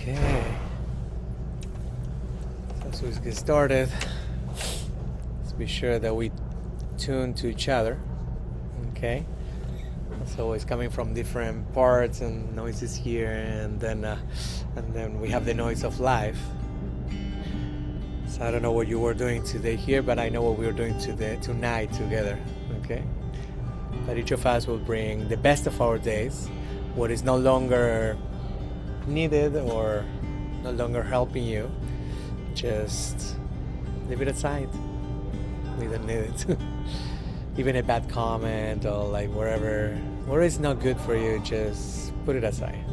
Okay. So as we get started, let's be sure that we tune to each other. Okay. So it's coming from different parts and noises here, and then we have the noise of life. So I don't know what you were doing today here, but I know what we were doing tonight together. Okay. But each of us will bring the best of our days, what is no longer needed or no longer helping you. Just leave it aside. We don't need it. Even a bad comment or like wherever is not good for you, just put it aside.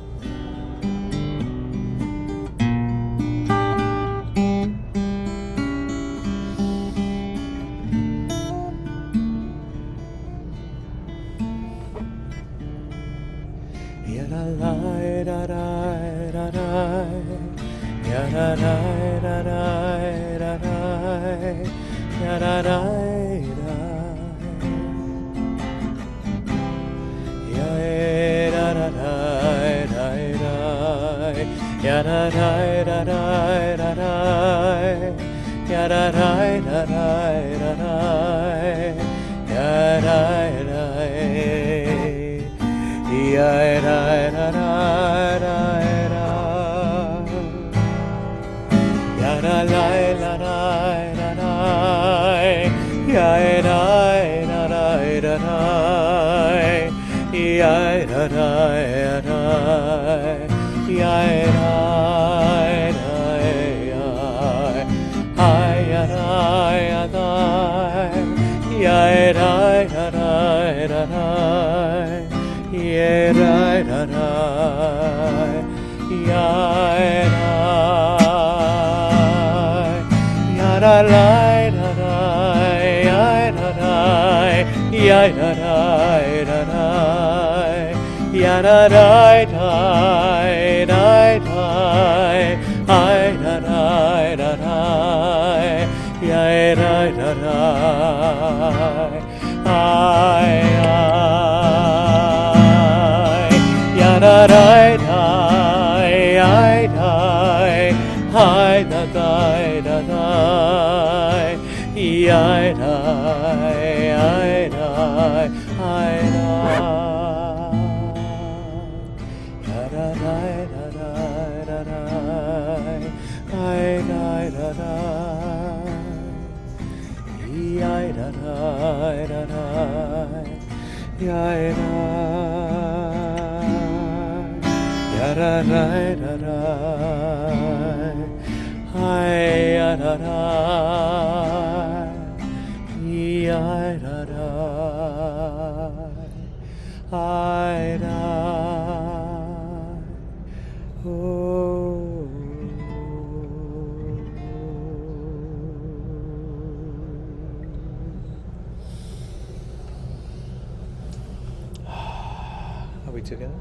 Are we together?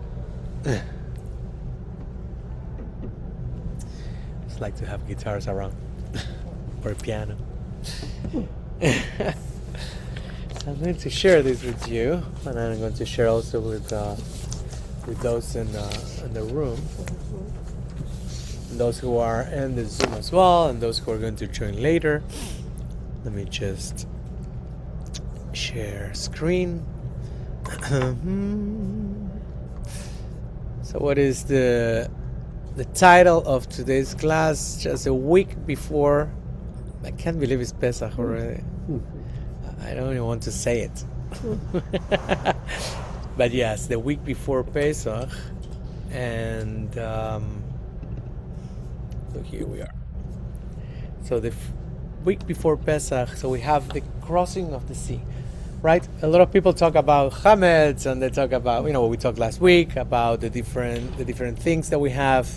Just like to have guitars around or piano. So I'm going to share this with you, and I'm going to share also with those in the room, and those who are in the Zoom as well, and those who are going to join later. Let me just share screen. So what is the title of today's class? Just a week before, I can't believe it's Pesach already. I don't even want to say it. But yes, the week before Pesach, and so here we are. So the week before Pesach, so we have the crossing of the sea. Right? A lot of people talk about Chametz, and they talk about, what we talked last week about the different things that we have.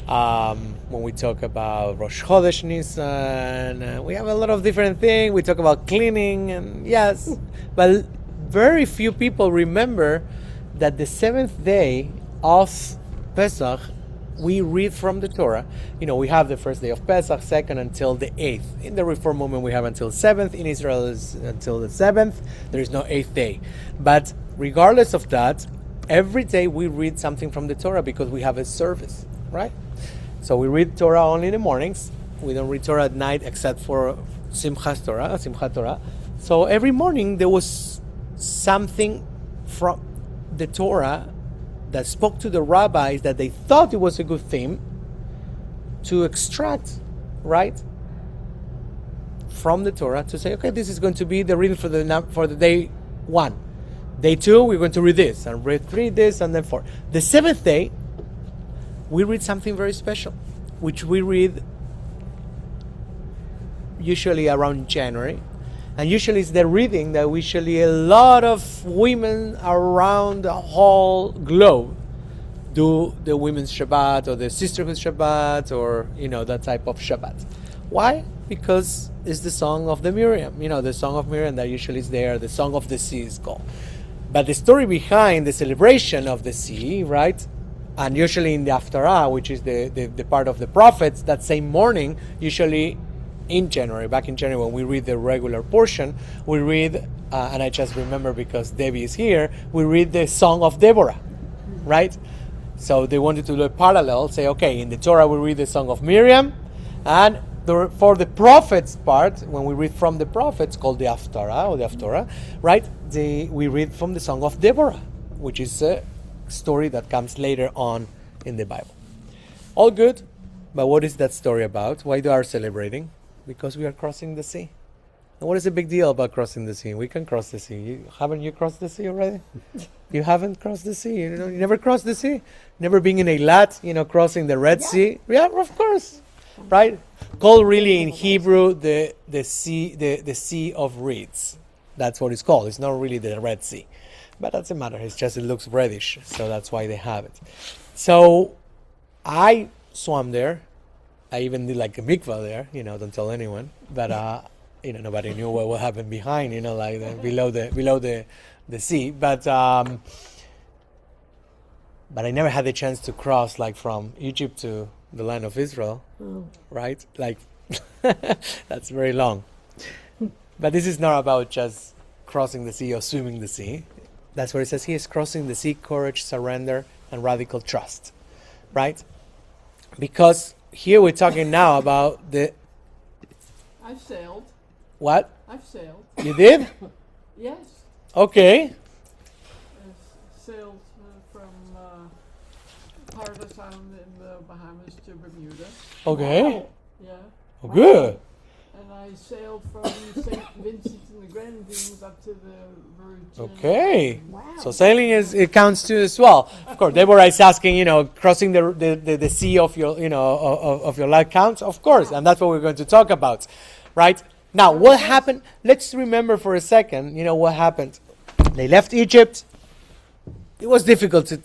When we talk about Rosh Chodesh Nisan, we have a lot of different things. We talk about cleaning, and yes, but very few people remember that the seventh day of Pesach, we read from the Torah. We have the first day of Pesach, second until the 8th. In the Reform movement, we have until 7th. In Israel, is until the 7th. There is no 8th day. But regardless of that, every day we read something from the Torah because we have a service. right? So we read Torah only in the mornings. We don't read Torah at night except for Simchat Torah. So every morning there was something from the Torah that spoke to the rabbis that they thought it was a good theme to extract, right, from the Torah to say, okay, this is going to be the reading for the day 1. Day 2, we're going to read this, and read 3 this, and then 4. The 7th day, we read something very special, which we read usually around January. And usually it's the reading that usually a lot of women around the whole globe do the women's Shabbat or the sisterhood Shabbat or, that type of Shabbat. Why? Because it's the song of the Miriam. The song of Miriam that usually is there. The song of the sea is called. But the story behind the celebration of the sea, right? And usually in the Haftarah, which is the part of the prophets, that same morning, usually in January, back in January, when we read the regular portion, we read, and I just remember because Debbie is here, we read the Song of Deborah, right? So they wanted to do a parallel, say, okay, in the Torah we read the Song of Miriam, and for the prophets part, when we read from the prophets, called the Haftarah, right? We read from the Song of Deborah, which is a story that comes later on in the Bible. All good, but what is that story about? Why do we are celebrating? Because we are crossing the sea. And what is the big deal about crossing the sea? We can cross the sea. Haven't you crossed the sea already? You haven't crossed the sea. You never crossed the sea. Never been in Eilat, crossing the Red Sea. Yeah, of course, right? Called really in Hebrew the Sea of Reeds. That's what it's called. It's not really the Red Sea, but that doesn't matter. It's just it looks reddish, so that's why they have it. So I swam there. I even did like a mikvah there, don't tell anyone. But nobody knew what happened behind, below the sea. But I never had the chance to cross like from Egypt to the land of Israel, right? Like that's very long. But this is not about just crossing the sea or swimming the sea. That's what it says here: is crossing the sea, courage, surrender, and radical trust, right? Because here we're talking now about the... I've sailed. What? I've sailed. You did? Yes. Okay. I've sailed from Paradise Island in the Bahamas to Bermuda. Okay. Wow. Yeah. Oh, good. And I sailed from St. Vincent and the Grenadines up to the Virgin. Okay. Wow. So sailing it counts too as well. Of course, Deborah is asking, crossing the sea of your, of your life counts. Of course, and that's what we're going to talk about, right? Now, what happened? Let's remember for a second, what happened. They left Egypt. It was difficult to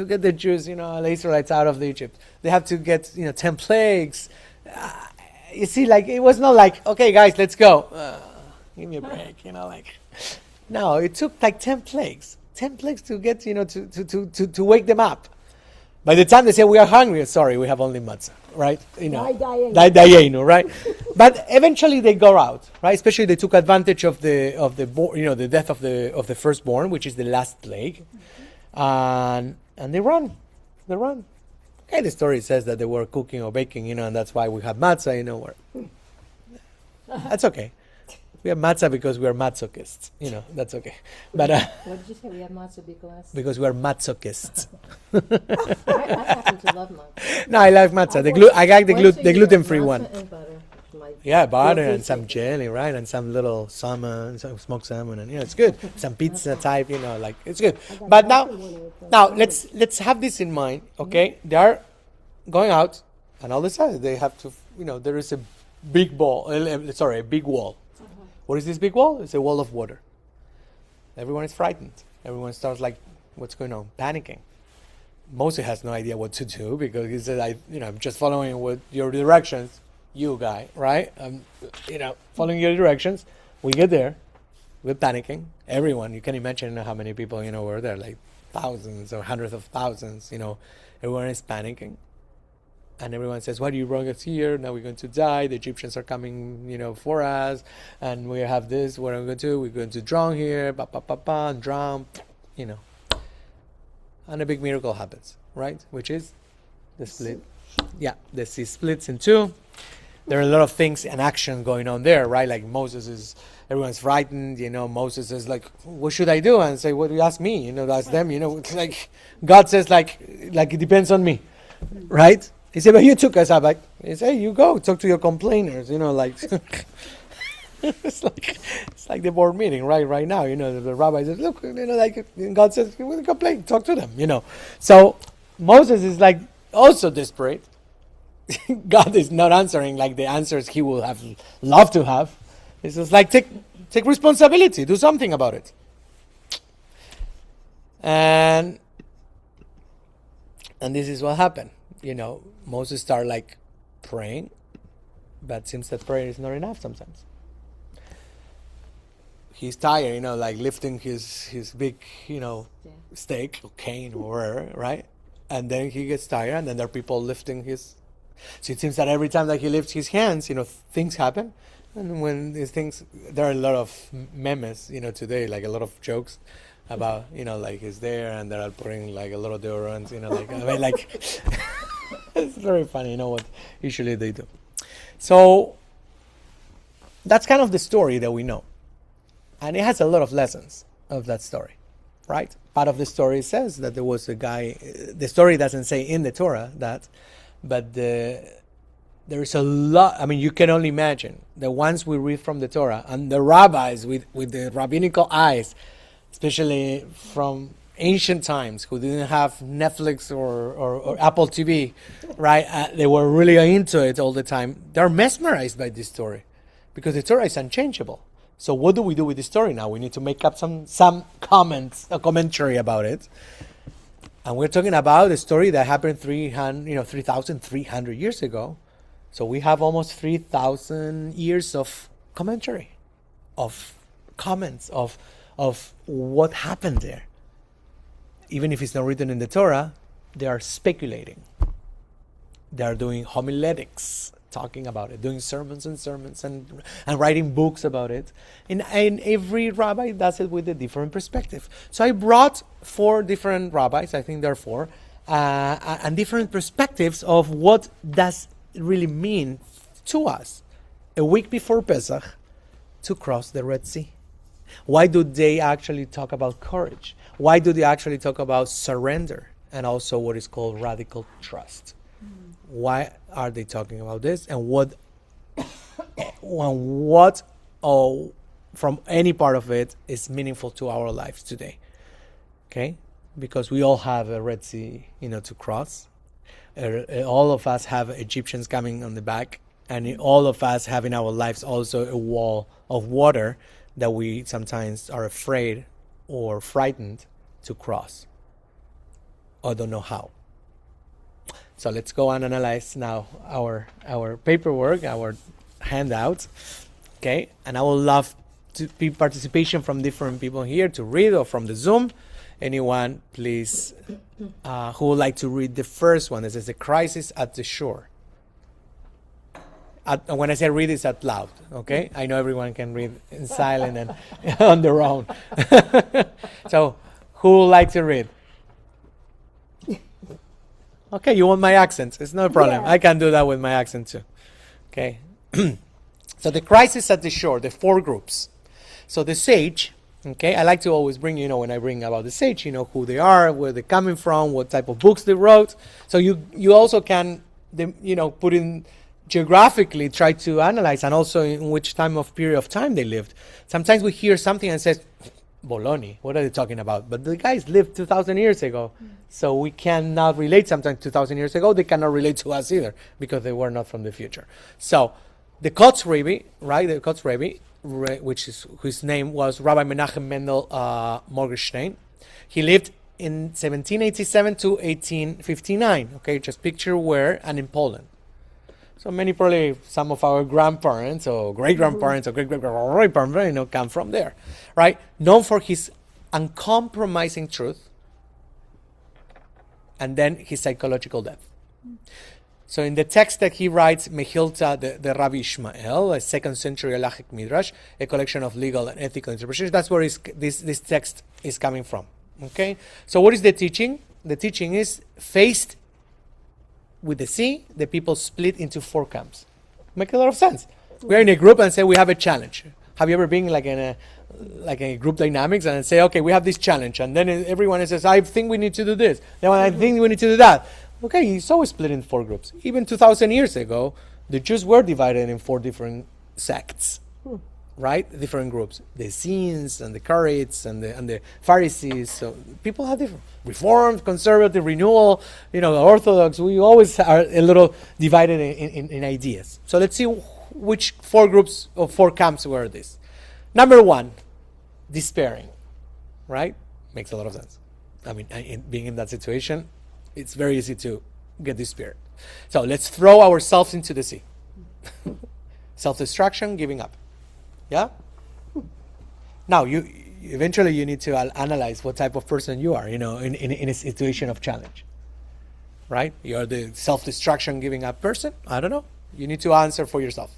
get the Jews, the Israelites out of Egypt. They have to get, 10 plagues. You see, like, it was not like, okay, guys, let's go. Give me a break, No, it took like 10 plagues. 10 plagues to get, to wake them up. By the time they say we are hungry, sorry, we have only matzah, right? Dayenu, right? But eventually they go out, right? Especially they took advantage of the death of the firstborn, which is the last plague, and they run. Okay, the story says that they were cooking or baking, and that's why we have matzah, That's okay. We have matzah because we are masochists. That's okay. But what did you say? We have matzah because we are masochists. I happen to love matzah. No, I like matzah. I like the gluten-free one. And butter. Yeah, butter and some jelly, right? And some little salmon, some smoked salmon, and it's good. Some pizza type, like it's good. But now let's have this in mind, okay? They are going out, and all of a sudden they have to, there is a big a big wall. What is this big wall? It's a wall of water. Everyone is frightened. Everyone starts like, what's going on? Panicking. Moses has no idea what to do because he said, I'm just following with your directions. You guy, right? Following your directions. We get there. We're panicking. Everyone, you can imagine how many people, were there, like thousands or hundreds of thousands, everyone is panicking. And everyone says, why do you bring us here? Now we're going to die. The Egyptians are coming, for us. And we have this. What are we going to do? We're going to drown here. And drown, And a big miracle happens, right? Which is the split. Yeah, the sea splits in two. There are a lot of things and action going on there, right? Like everyone's frightened, Moses is like, what should I do? And say, what do you ask me? Ask them, it's like, God says like it depends on me, right? He said, but you took us up. He said, hey, you go, talk to your complainers, like, it's like the board meeting, right now, the rabbi says, look, God says, you will complain, talk to them, So Moses is like also desperate. God is not answering like the answers he would have loved to have. It's just like take responsibility, do something about it. And this is what happened. Moses started like praying, but it seems that prayer is not enough sometimes. He's tired, like lifting his big, stake or cane or whatever, right? And then he gets tired, and then there are people lifting his. So it seems that every time that he lifts his hands, things happen. And when these things, there are a lot of memes, today, like a lot of jokes about, like he's there and they're putting like a lot of deodorants, it's very funny, what usually they do. So that's kind of the story that we know. And it has a lot of lessons of that story, right? Part of the story says that there was a guy, the story doesn't say in the Torah that, but there is a lot. I mean, you can only imagine the ones we read from the Torah and the rabbis with the rabbinical eyes, especially from ancient times, who didn't have Netflix or Apple TV, right? They were really into it all the time. They're mesmerized by this story because the Torah is unchangeable. So what do we do with the story now? We need to make up some comments, a commentary about it. And we're talking about a story that happened 3,300 years ago. So we have almost 3,000 years of commentary, of comments, of what happened there. Even if it's not written in the Torah, they are speculating. They are doing homiletics, talking about it, doing sermons and writing books about it. And every rabbi does it with a different perspective. So I brought 4 different rabbis, I think there are 4, and different perspectives of what does it really mean to us a week before Pesach to cross the Red Sea. Why do they actually talk about courage? Why do they actually talk about surrender and also what is called radical trust? Why are they talking about this? And what from any part of it is meaningful to our lives today? Okay? Because we all have a Red Sea, to cross. All of us have Egyptians coming on the back. And all of us have in our lives also a wall of water that we sometimes are afraid or frightened to cross or don't know how. So let's go and analyze now our paperwork, our handout, okay? And I would love to be participation from different people here to read or from the Zoom. Anyone, please, who would like to read the first one? This is The Crisis at the Shore. When I say read, it's out loud, okay? I know everyone can read in silent and on their own. So, who would like to read? Okay, you want my accent. It's no problem. Yeah. I can do that with my accent too. Okay. So the crisis at the shore, the 4 groups. So the sage, okay, I like to always bring, when I bring about the sage, who they are, where they're coming from, what type of books they wrote. So you also can, put in geographically, try to analyze, and also in which period of time they lived. Sometimes we hear something and says, Bologna, what are they talking about? But the guys lived 2,000 years ago. So we cannot relate sometimes 2,000 years ago. They cannot relate to us either because they were not from the future. So the Kotz Rebbe, right? The Kotz Rebbe, whose name was Rabbi Menachem Mendel Morgenstern. He lived in 1787 to 1859. Okay, just picture where, and in Poland. So probably some of our grandparents or great-grandparents or great-great-grandparents, come from there, right? Known for his uncompromising truth and then his psychological depth. So in the text that he writes, Mechilta, the Rabbi Ishmael, a 2nd century halachic midrash, a collection of legal and ethical interpretations, that's where this text is coming from, okay? So what is the teaching? The teaching is faced with the C, the people split into 4 camps. Make a lot of sense. We are in a group and say we have a challenge. Have you ever been like in a group dynamics and say, okay, we have this challenge, and then everyone says, I think we need to do this. Then I think we need to do that. Okay, it's always split in 4 groups. Even 2,000 years ago, the Jews were divided in 4 different sects, right? Different groups. The Essenes and the Karaites and the Pharisees. So people have different Reformed, Conservative, Renewal, Orthodox. We always are a little divided in ideas. So let's see which 4 groups or 4 camps were this. Number 1, despairing, right? Makes a lot of sense. I mean, being in that situation, it's very easy to get despair. So let's throw ourselves into the sea. Self-destruction, giving up. Yeah? Now, eventually you need to analyze what type of person you are, in a situation of challenge. Right? You're the self-destruction, giving up person? I don't know. You need to answer for yourself.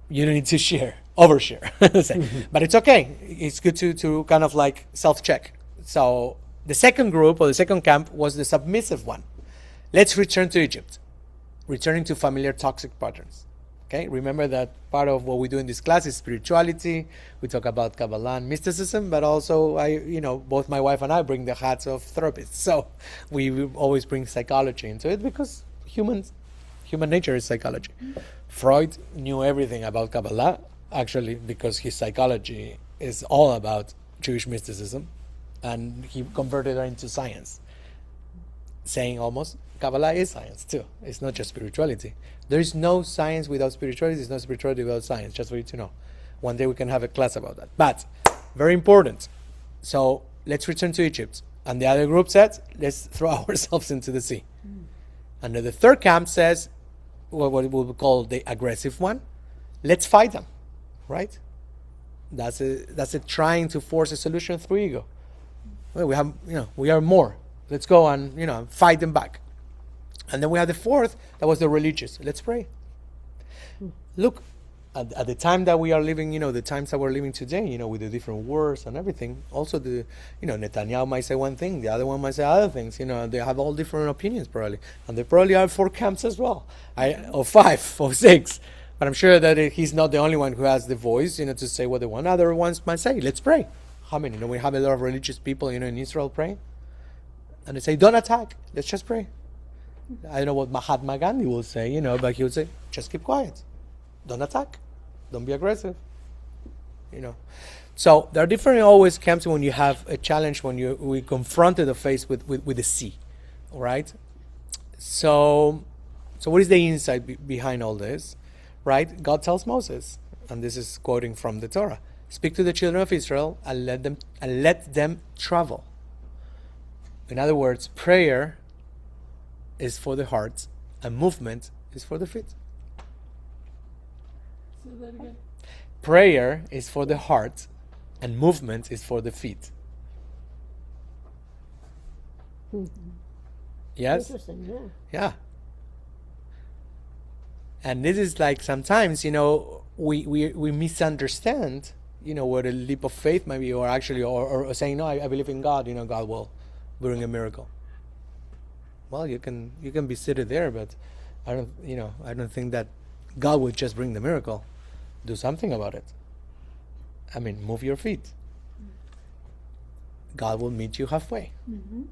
You don't need to overshare. But it's okay. It's good to kind of like self-check. So the second group or the second camp was the submissive one. Let's return to Egypt. Returning to familiar toxic patterns. Okay, remember that part of what we do in this class is spirituality. We talk about Kabbalah and mysticism, but also both my wife and I bring the hats of therapists. So we always bring psychology into it because human nature is psychology. Freud knew everything about Kabbalah, actually, because his psychology is all about Jewish mysticism, and he converted it into science, saying almost Kabbalah is science too. It's not just spirituality. There is no science without spirituality. There's no spirituality without science, just for you to know. One day we can have a class about that. But, very important. So, let's return to Egypt. And the other group says, let's throw ourselves into the sea. And the third camp says, what we would call the aggressive one, let's fight them, right? That's a trying to force a solution through ego. Well, we are more. Let's go and, fight them back. And then we have the fourth, that was the religious. Let's pray. Look, at the time that we are living, the times that we're living today, with the different wars and everything, also Netanyahu might say one thing, the other one might say other things, they have all different opinions probably. And there probably are 4 camps as well, or 5, or 6. But I'm sure that he's not the only one who has the voice, to say what they want. Other ones might say, let's pray. How many? We have a lot of religious people, in Israel praying. And they say, don't attack, let's just pray. I don't know what Mahatma Gandhi will say, but he would say, just keep quiet. Don't attack. Don't be aggressive. So there are different always camps when you have a challenge, when we confronted the face with the sea. All right? So what is the insight behind all this? Right? God tells Moses, and this is quoting from the Torah, speak to the children of Israel and let them travel. In other words, prayer is for the heart, and movement is for the feet. Say that again. Prayer is for the heart, and movement is for the feet. Yes? Interesting, yeah. Yeah. And this is like sometimes, we misunderstand, what a leap of faith might be, or actually, or saying, no, I believe in God, God will bring a miracle. Well, you can be seated there, but I don't think that God would just bring the miracle. Do something about it. I mean, move your feet. God will meet you halfway. Mm-hmm.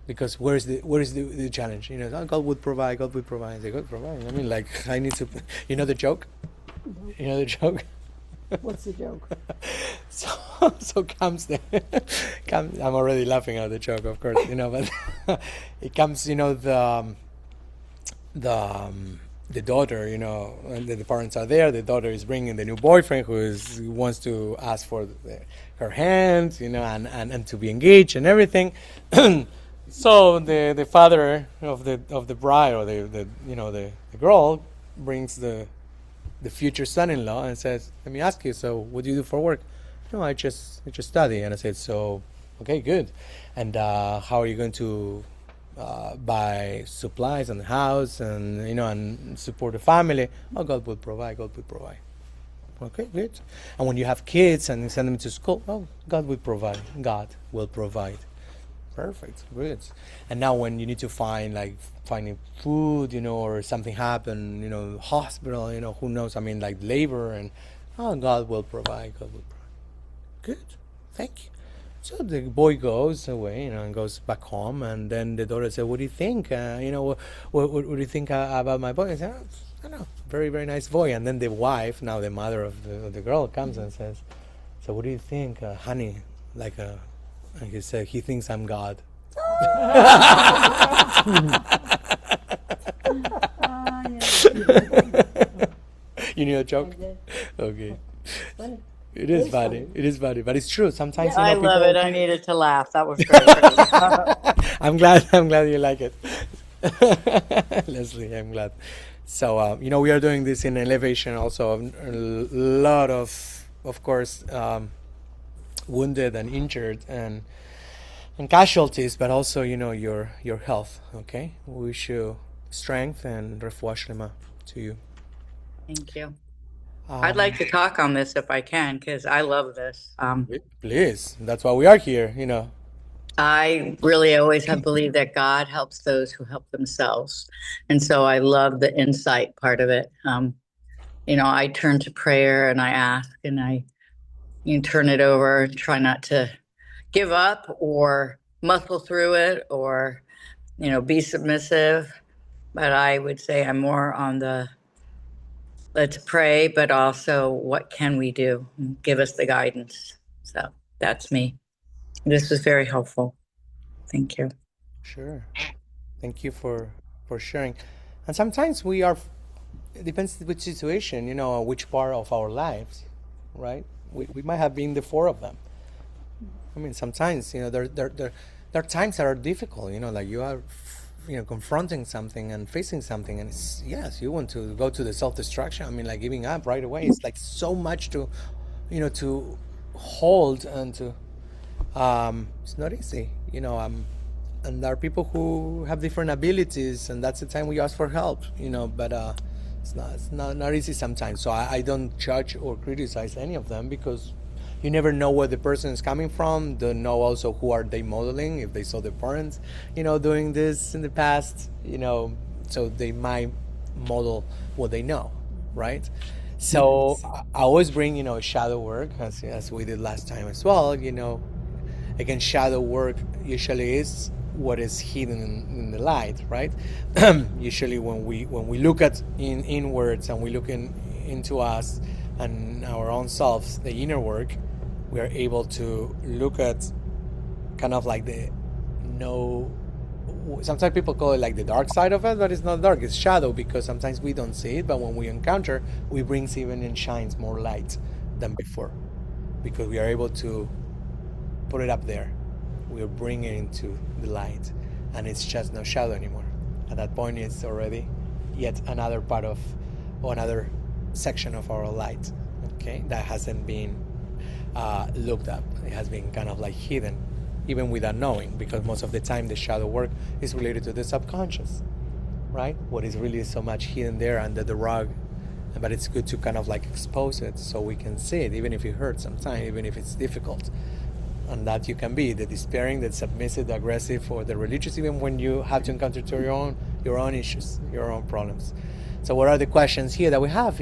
Because where is the challenge? God would provide. God would provide. God provide. I mean, like I need to. The joke. Mm-hmm. You know the joke. What's the joke? So comes I'm already laughing at the joke, of course, but it comes, the daughter, and the parents are there. The daughter is bringing the new boyfriend who wants to ask for her hand, and to be engaged and everything. So the father of the bride, or the girl, brings the future son-in-law and says, let me ask you, so what do you do for work? No, I just study. And I said, so, okay, good. And how are you going to buy supplies and the house and, and support the family? Oh, God will provide. God will provide. Okay, good. And when you have kids and you send them to school, oh, God will provide. God will provide. Perfect. Good. And now when you need to find like finding food, or something happen, hospital, who knows? I mean, like labor and God will provide. God will provide. Good. Thank you. So the boy goes away, and goes back home, and then the daughter said, "What do you think? What do you think about my boy?" I said, "I don't know, very very nice boy." And then the wife, now the mother of the girl, comes and says, "So what do you think, honey? Like And he said, he thinks I'm God." You need a joke? Okay. Funny. It is funny. It is funny, but it's true. Sometimes I people. love it. I needed to laugh. That was great. I'm glad. I'm glad you like it, Leslie. I'm glad. So we are doing this in elevation. Also, a lot of course, wounded and injured and casualties, but also your health. Okay, we wish you strength and refuah shlema to you. Thank you. I'd like to talk on this if I can, because I love this. Please, that's why we are here. I really always have believed that God helps those who help themselves. And so I love the insight part of it. I turn to prayer and I ask and I turn it over and try not to give up or muscle through it or, be submissive. But I would say I'm more on the let's pray, but also what can we do? Give us the guidance. So that's me. This was very helpful. Thank you. Sure. Thank you for sharing. And sometimes it depends which situation, which part of our lives, right? We might have been the four of them. I mean, sometimes, there are times that are difficult, like you are, confronting something and facing something. And yes, you want to go to the self-destruction. I mean, like giving up right away. It's like so much to hold and to, it's not easy, and there are people who have different abilities, and that's the time we ask for help, but it's not easy sometimes. So I don't judge or criticize any of them, because you never know where the person is coming from. Don't know also who are they modeling, if they saw their parents, doing this in the past, so they might model what they know, right? So I always bring, shadow work, as we did last time as well. Again, shadow work usually is what is hidden in the light, right? Usually when we look at inwards and we look into us and our own selves, the inner work, we are able to look at kind of like sometimes people call it like the dark side of it, but it's not dark, it's shadow, because sometimes we don't see it, but when we encounter, we brings even and shines more light than before, because we are able to put it up there. We are bringing it into the light, and it's just no shadow anymore. At that point, it's already yet another part of, or another section of our light, okay, that hasn't been looked up. It has been kind of like hidden, even without knowing, because most of the time the shadow work is related to the subconscious, right? What is really so much hidden there under the rug, but it's good to kind of like expose it so we can see it, even if it hurts sometimes, even if it's difficult. And that you can be the despairing, the submissive, the aggressive, or the religious, even when you have to encounter to your own issues, your own problems. So what are the questions here that we have?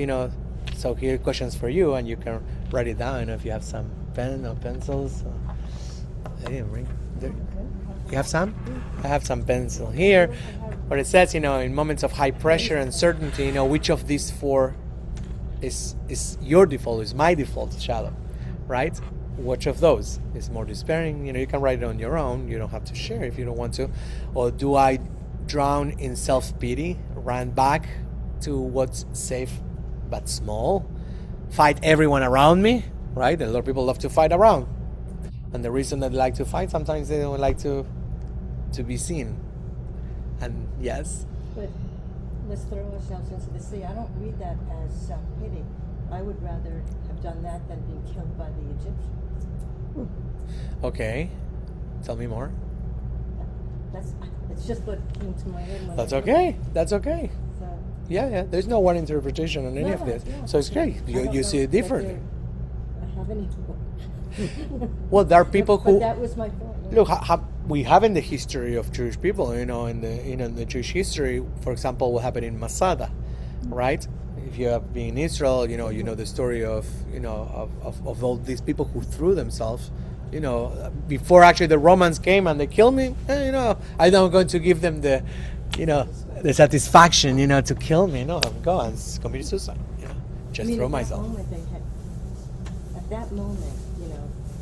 So here are questions for you, and you can write it down if you have some pen or pencils. I didn't bring. You have some? I have some pencil here. Where it says, in moments of high pressure and uncertainty, which of these four is your default, is my default shadow, right? Which of those is more despairing? You can write it on your own. You don't have to share if you don't want to. Or do I drown in self-pity, run back to what's safe but small, fight everyone around me, right? A lot of people love to fight around. And the reason that they like to fight, sometimes they don't like to be seen. And yes? But let's throw ourselves into the sea. I don't read that as self-pity. I would rather have done that than being killed by the Egyptians. Okay. Tell me more. It's just what came to my head. That's okay. That's okay. So, Yeah. There's no one interpretation on any of this. Yeah. So it's great. You see it differently. I have any. Well, there are people who... But that was my thought. Yeah. Look, we have in the history of Jewish people, in the Jewish history, for example, what happened in Masada, right? If you have been in Israel, you know the story of all these people who threw themselves, before actually the Romans came and they killed me. I'm not going to give them the satisfaction, to kill me. No, go and commit suicide. Just throw myself. At that moment,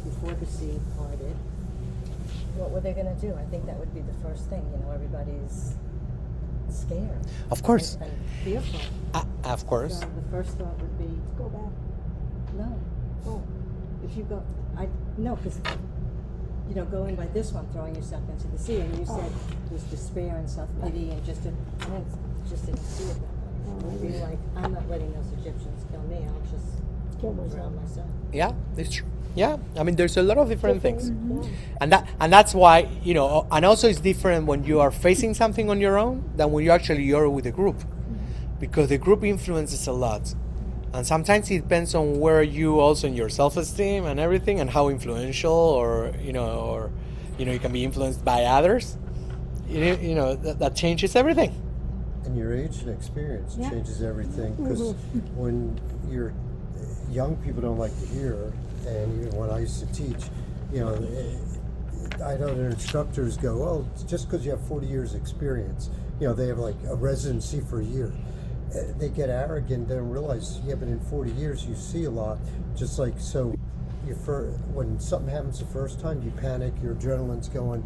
before the sea parted, what were they going to do? I think that would be the first thing. Everybody's scared. Of course. And fearful. Of course. So the first thought would be, go back. No. Oh, if you go, because going by this one, throwing yourself into the sea, and you said there's despair and self-pity and just didn't see it that way. You'd be like, I'm not letting those Egyptians kill me. I'll just kill myself. Yeah, it's true. Yeah, I mean, there's a lot of different things, and that's why and also it's different when you are facing something on your own than when you're with a group, because the group influences a lot, and sometimes it depends on where you also in your self-esteem and everything, and how influential or you can be influenced by others. That changes everything. And your age and experience changes everything, because when you're young, people don't like to hear. And even when I used to teach, I know their instructors go, "Oh, just because you have 40 years experience, they have like a residency for a year." They get arrogant, they don't realize, but in 40 years you see a lot. Just like when something happens the first time, you panic, your adrenaline's going.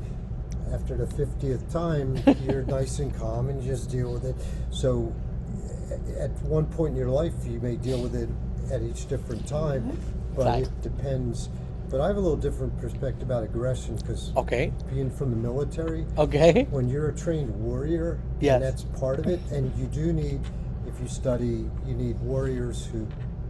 After the 50th time, you're nice and calm and you just deal with it. So at one point in your life, you may deal with it at each different time. But it depends. But I have a little different perspective about aggression, because being from the military, when you're a trained warrior, and that's part of it, and you do need, if you study, you need warriors who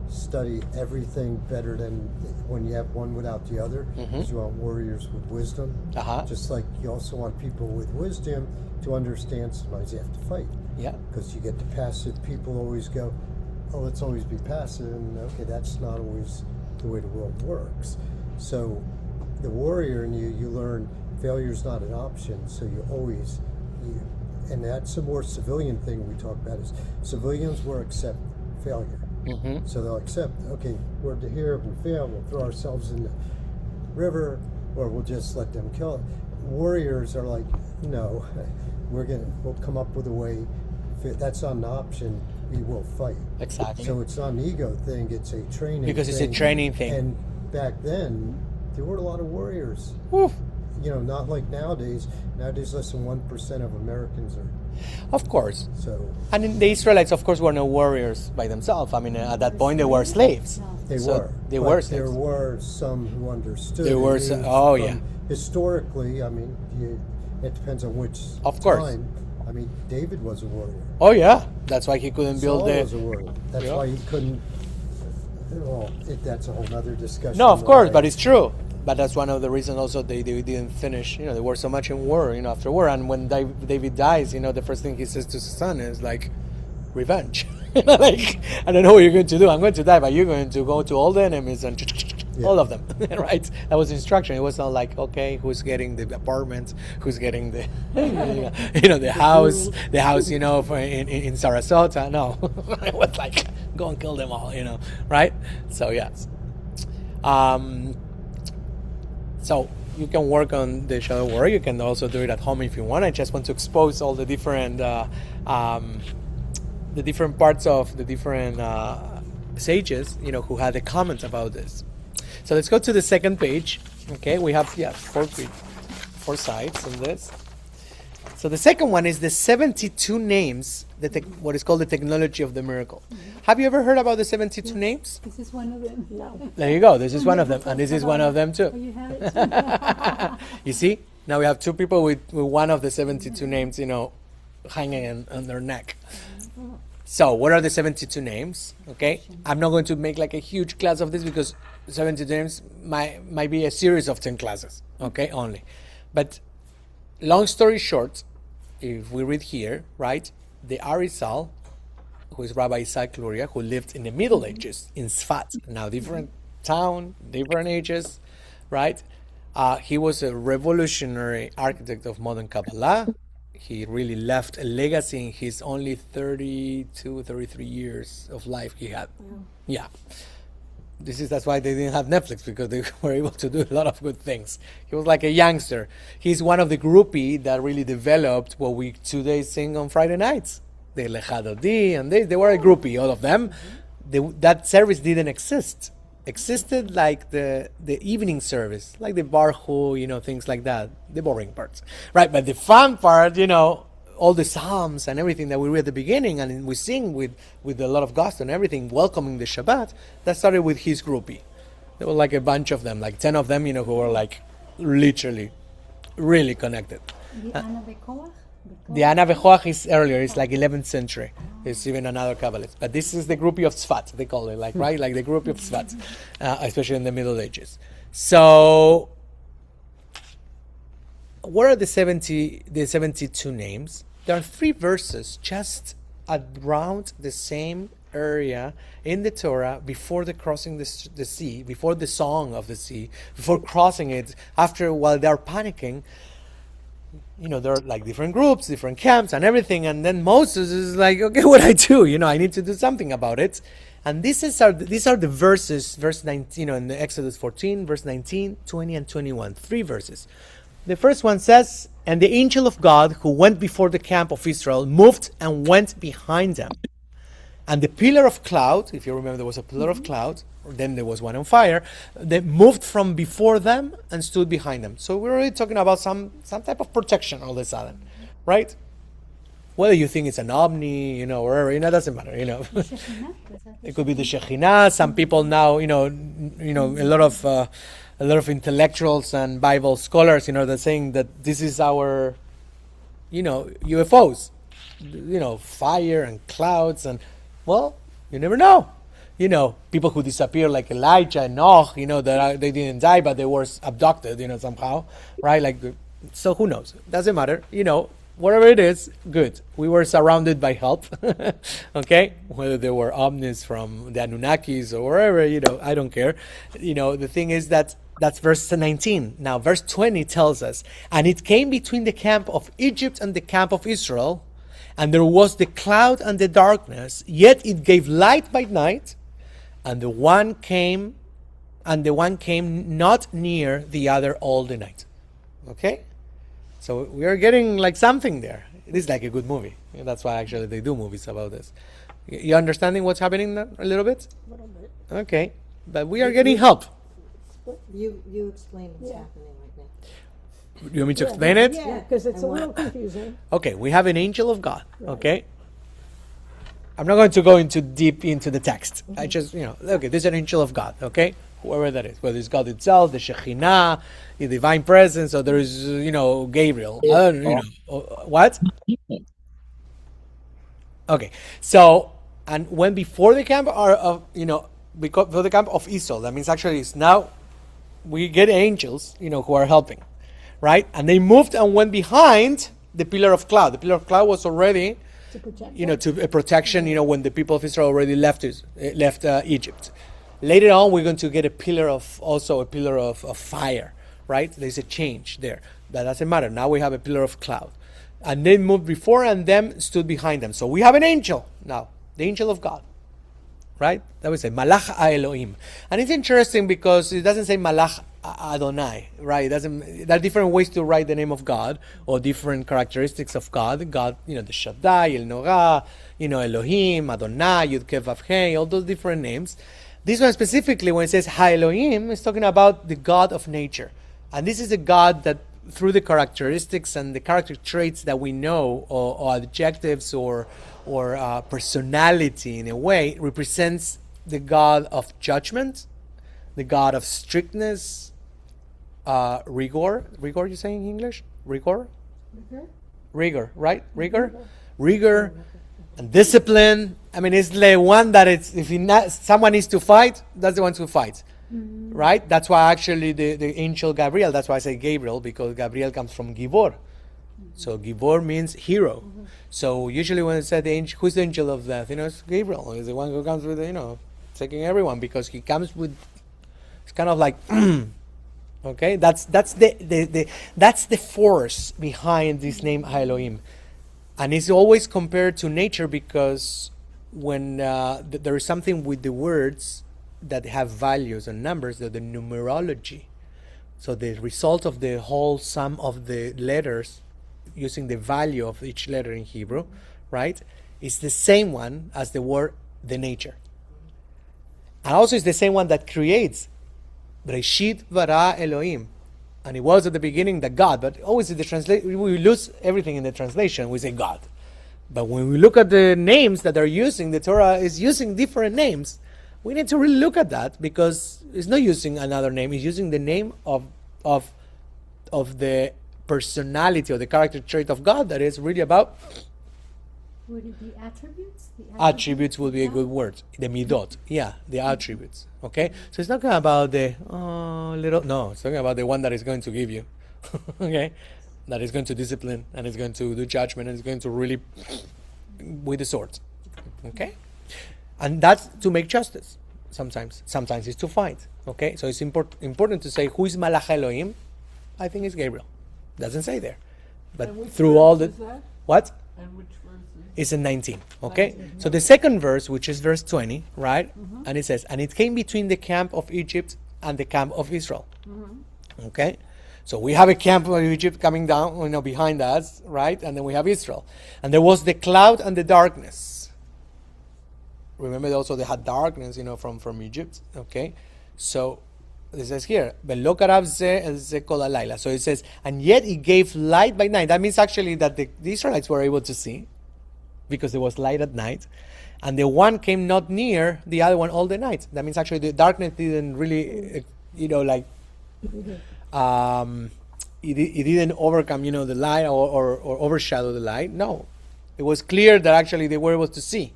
study everything better than when you have one without the other, because you want warriors with wisdom. Just like you also want people with wisdom to understand sometimes you have to fight. Because you get the passive people always go, oh, let's always be passive, and that's not always the way the world works. So the warrior in you learn failure's not an option, so and that's a more civilian thing we talk about, is civilians will accept failure. So they'll accept, we're here, if we fail, we'll throw ourselves in the river, or we'll just let them kill it. Warriors are like, no, we'll come up with a way. If that's not an option, we will fight. Exactly. So it's not an ego thing, it's a training because thing. It's a training thing. And back then, there were a lot of warriors. Oof. Not like nowadays. Nowadays, less than 1% of Americans are. Of course. So. And the Israelites, of course, were no warriors by themselves. I mean, at that point, they were slaves. They were slaves. There were some who understood. There were some, historically, I mean, it depends on which time. I mean, David was a warrior. Oh yeah, that's why he couldn't build Saul was a warrior. That's why he couldn't. Well, that's a whole other discussion. No, of course, but it's true. But that's one of the reasons also they didn't finish. They were so much in war, after war. And when David dies, the first thing he says to his son is like, revenge. Like, I don't know what you're going to do. I'm going to die, but you're going to go to all the enemies and all of them, right? That was instruction. It was not like, who's getting the apartment, who's getting the, the house, in Sarasota. No, it was like, go and kill them all, right? So yes. So you can work on the shadow war. You can also do it at home if you want. I just want to expose all the different parts of the different sages, who had the comments about this. So let's go to the second page. Okay, we have 4 sides on this. So the second one is the 72 names, what is called the technology of the miracle. Have you ever heard about the 72 names? This is one of them. No. There you go. This is one of them, and this is one of them too. Oh, you have it? You see? Now we have 2 people with one of the 72 names, hanging on their neck. So what are the 72 names? Okay, I'm not going to make like a huge class of this, because 72 names might be a series of 10 classes. Okay, only. But long story short, if we read here, right, the Arizal, who is Rabbi Isaac Luria, who lived in the Middle Ages in Sfat, now different town, different ages, right? He was a revolutionary architect of modern Kabbalah. He really left a legacy in his only 32, 33 years of life he had. Yeah. That's why they didn't have Netflix, because they were able to do a lot of good things. He was like a youngster. He's one of the groupie that really developed what we today sing on Friday nights. The Lechadodi, and they were a groupie, all of them. That service didn't exist. Existed like the evening service, like the barhu, things like that, the boring parts, right? But the fun part, all the psalms and everything that we read at the beginning, and we sing with a lot of Gaston and everything, welcoming the Shabbat, that started with his groupie. There were like a bunch of them, like 10 of them, who were like literally really connected. The Ana Bechoach is earlier. It's like 11th century. It's even another Kabbalist. But this is the groupie of Tzfat, they call it, right? Like the groupie of Tzfat, especially in the Middle Ages. So, what are the 72 names? There are 3 verses just around the same area in the Torah before the crossing the sea, before the song of the sea, before crossing it, while they're panicking. There are like different groups, different camps and everything. And then Moses is like, okay, what I do? I need to do something about it. And these are the verses, verse 19, in the Exodus 14, verse 19, 20, and 21. 3 verses. The first one says, and the angel of God who went before the camp of Israel moved and went behind them. And the pillar of cloud, if you remember, there was a pillar of cloud, then there was one on fire, they moved from before them and stood behind them. So we're really talking about some type of protection all of a sudden, right? Whether you think it's an omni, or whatever, it doesn't matter, It could be the Shekhinah. Some people now, a lot of intellectuals and Bible scholars, they're saying that this is our, UFOs, fire and clouds, and well, you never know. People who disappear like Elijah and Noah, that they didn't die, but they were abducted, somehow, right? So who knows? Doesn't matter. Whatever it is, good. We were surrounded by help, okay? Whether they were omnis from the Anunnakis or wherever, I don't care. The thing is that's verse 19. Now, verse 20 tells us, and it came between the camp of Egypt and the camp of Israel, and there was the cloud and the darkness, yet it gave light by night, and the one came not near the other all the night. Okay? So we are getting like something there. It is like a good movie. That's why actually they do movies about this. You understanding what's happening now a little bit? A little bit. Okay. But we are getting help. You explain what's happening right now. You want me to explain it? Yeah, because it's a little confusing. Okay, we have an angel of God. Okay? I'm not going to go deep into the text. I just, okay, there's an angel of God, okay? Whoever that is, whether it's God itself, the Shekhinah, the divine presence, or there is, Gabriel. What? Okay, so, and when before the camp before the camp of Israel, that means actually it's now we get angels, who are helping, right? And they moved and went behind the pillar of cloud. The pillar of cloud was already To protect to a protection, when the people of Israel already left Egypt. Later on, we're going to get a pillar of fire, right? There's a change there. That doesn't matter. Now we have a pillar of cloud. And they moved before and them stood behind them. So we have an angel now, the angel of God, right? That was a Malach Elohim. And it's interesting because it doesn't say Malach Adonai, right? There are different ways to write the name of God, or different characteristics of God. God, the Shaddai, El Nora, Elohim, Adonai, Yud Kef Vav Hei, all those different names. This one specifically, when it says Ha Elohim, is talking about the God of nature. And this is a God that, through the characteristics and the character traits that we know, or adjectives, or personality in a way, represents the God of judgment, the God of strictness, rigor, you say in English? Rigor, right? Rigor, and discipline. I mean, it's the one that someone needs to fight, that's the one who fights, right? That's why actually the angel Gabriel, that's why I say Gabriel, because Gabriel comes from Gibor. So Gibor means hero. So usually when it said who's the angel of death, it's Gabriel. He's the one who comes with, taking everyone, because he comes with, it's kind of like, Okay, that's the force behind this name Elohim, and it's always compared to nature because when there is something with the words that have values and numbers, the numerology. So the result of the whole sum of the letters, using the value of each letter in Hebrew, right, is the same one as the word the nature, and also it's the same one that creates. Breshit bara Elohim, and it was at the beginning the God. But always in the translation, we lose everything in the translation. We say God, but when we look at the names that they're using, the Torah is using different names. We need to really look at that because it's not using another name. It's using the name of the personality or the character trait of God that is really about. Would it be attributes? Attributes would be a good word. The midot, yeah, the attributes. Okay, so it's not about the little. No, it's talking about the one that is going to give you. Okay, that is going to discipline and is going to do judgment and is going to really with the sword. Okay, and that's to make justice. Sometimes it's to fight. Okay, so it's important to say who is Malach Elohim. I think it's Gabriel. Doesn't say there, but And which through all verse the is that? what. And which verse is Is in 19, okay? So the second verse, which is verse 20, right? And it says, and it came between the camp of Egypt and the camp of Israel. Okay? So we have a camp of Egypt coming down, behind us, right? And then we have Israel. And there was the cloud and the darkness. Remember also they had darkness, from Egypt, okay? So it says here, so it says, and yet it gave light by night. That means actually that the Israelites were able to see, because there was light at night, and the one came not near the other one all the night. That means actually the darkness didn't really, it didn't overcome, the light or overshadow the light. No, it was clear that actually they were able to see.